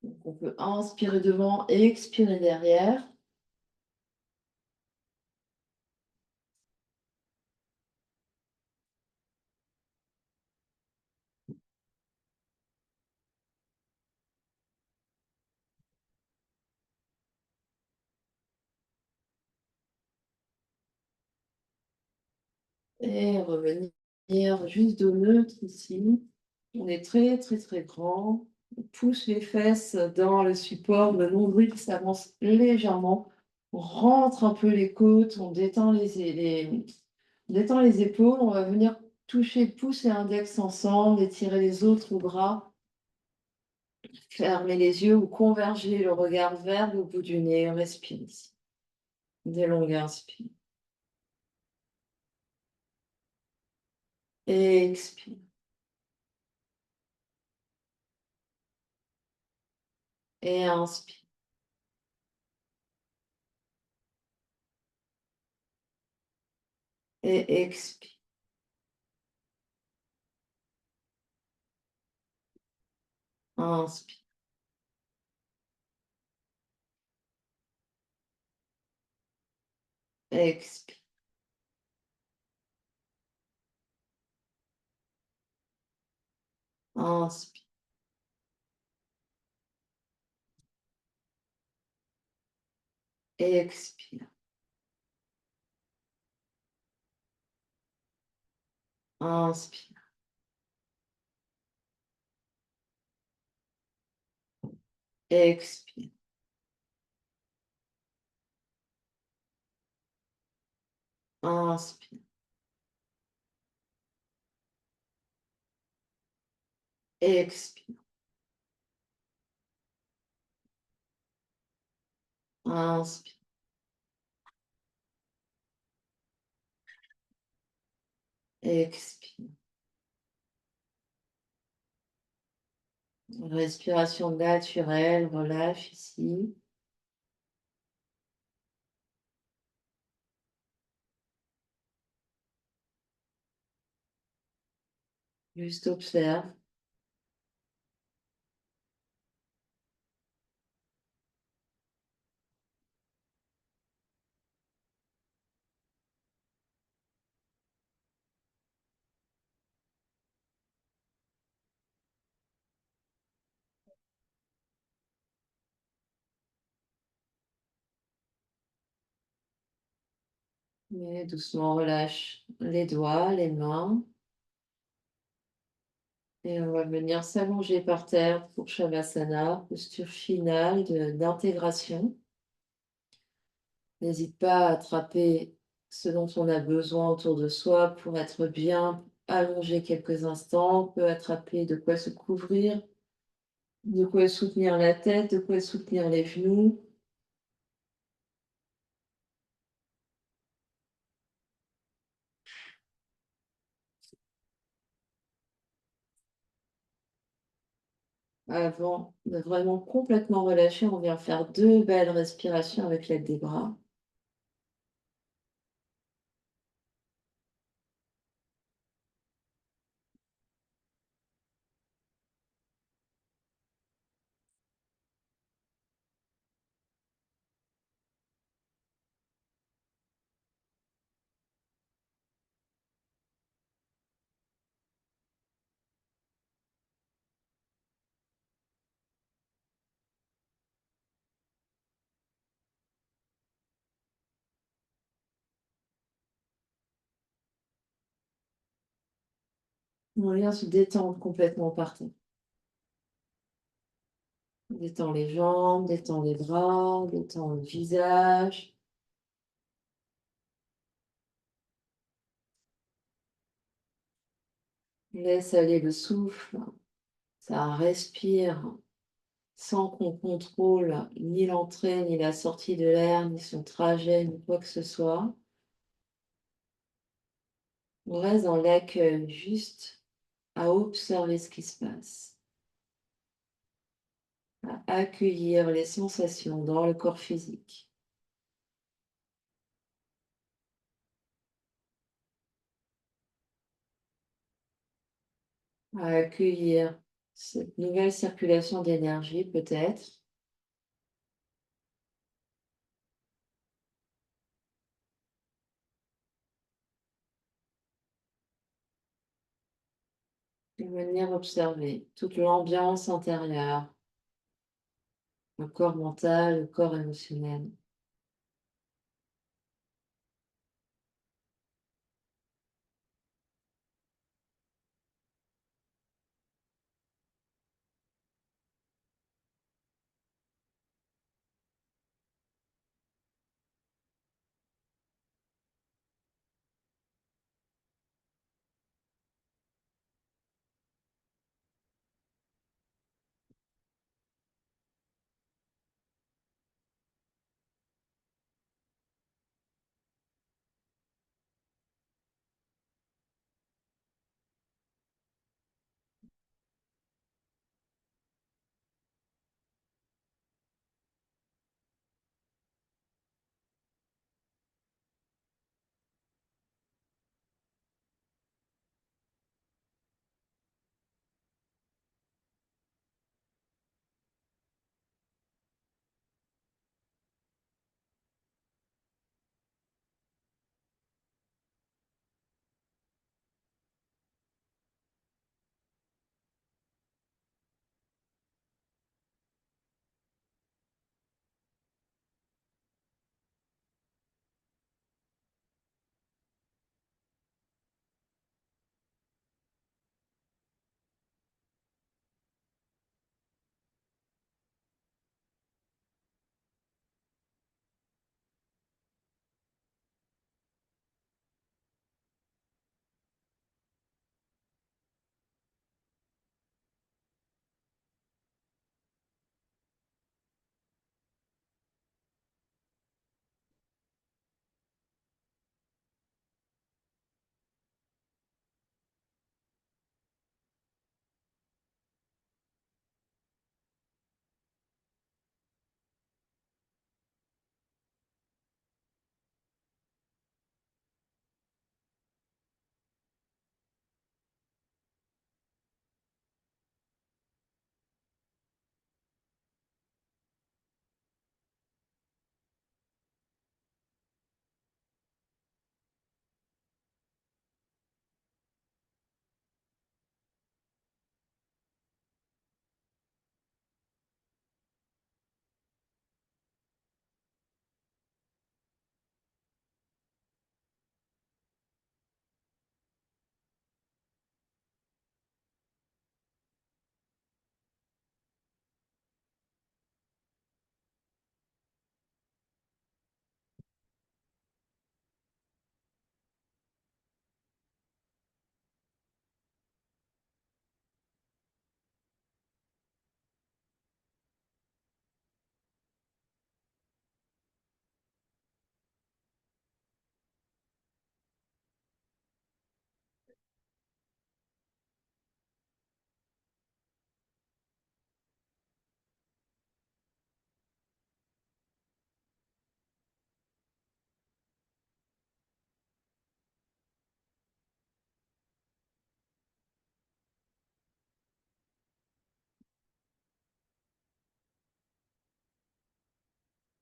Donc on peut inspirer devant et expirer derrière. Et revenir juste au neutre ici. On est très, très, très grand. On pousse les fesses dans le support, le nombril s'avance légèrement. On rentre un peu les côtes, on détend on détend les épaules. On va venir toucher pouce et index ensemble, étirer les autres bras, fermer les yeux ou converger le regard vers le bout du nez. On respire ici. Des longues inspires. Expire. Et inspire. Et expire. Inspire. Expire. Inspire. Expire. Inspire. Expire. Inspire. Expire. Inspire. Expire. Respiration naturelle, relâche ici. Juste observe. Et doucement relâche les doigts, les mains. Et on va venir s'allonger par terre pour Shavasana, posture finale d'intégration. N'hésite pas à attraper ce dont on a besoin autour de soi pour être bien allongé quelques instants. On peut attraper de quoi se couvrir, de quoi soutenir la tête, de quoi soutenir les genoux. Avant de vraiment complètement relâcher, on vient faire 2 belles respirations avec l'aide des bras. On vient se détendre complètement par terre. On détend les jambes, détend les bras, détend le visage. Laisse aller le souffle. Ça respire sans qu'on contrôle ni l'entrée, ni la sortie de l'air, ni son trajet, ni quoi que ce soit. On reste dans l'accueil, juste à observer ce qui se passe, à accueillir les sensations dans le corps physique, à accueillir cette nouvelle circulation d'énergie peut-être, et venir observer toute l'ambiance intérieure, le corps mental, le corps émotionnel.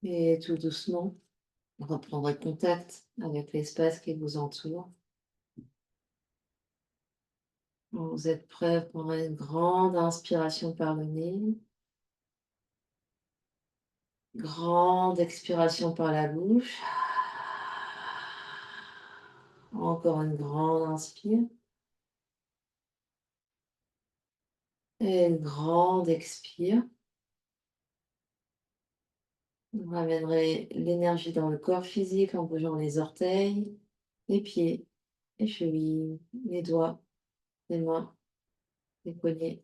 Et tout doucement, reprendrez contact avec l'espace qui vous entoure. Quand vous êtes prêt, prendrez une grande inspiration par le nez, grande expiration par la bouche. Encore une grande inspire et une grande expire. Vous ramènerez l'énergie dans le corps physique en bougeant les orteils, les pieds, les chevilles, les doigts, les mains, les poignets,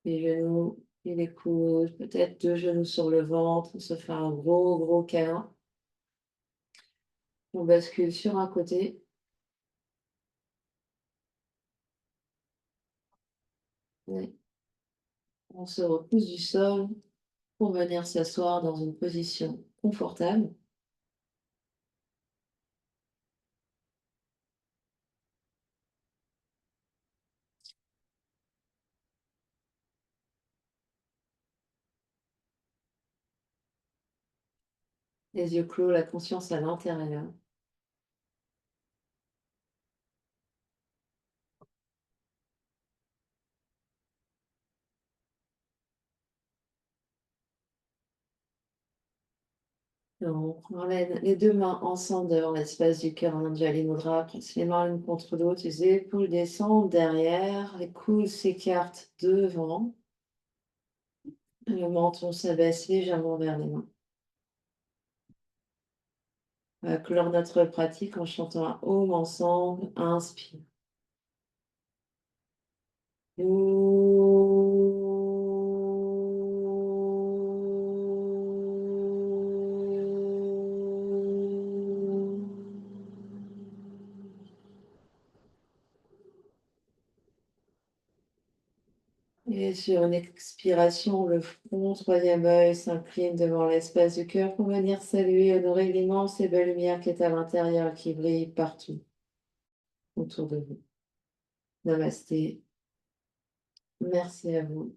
les genoux et les coudes, peut-être 2 genoux sur le ventre, on se fait un gros, gros câlin. On bascule sur un côté. Et on se repousse du sol pour venir s'asseoir dans une position confortable. Les yeux clos, la conscience à l'intérieur. On emmène les 2 mains ensemble devant l'espace du cœur en Anjali Mudra, presse les mains l'une contre l'autre, les épaules descendent derrière, les coudes s'écartent devant, le menton s'abaisse légèrement vers les mains. On va clore notre pratique en chantant un Om ensemble. Inspire. Et sur une expiration, le front, troisième œil s'incline devant l'espace du cœur pour venir saluer, honorer l'immense et belle lumière qui est à l'intérieur, qui brille partout autour de vous. Namasté. Merci à vous.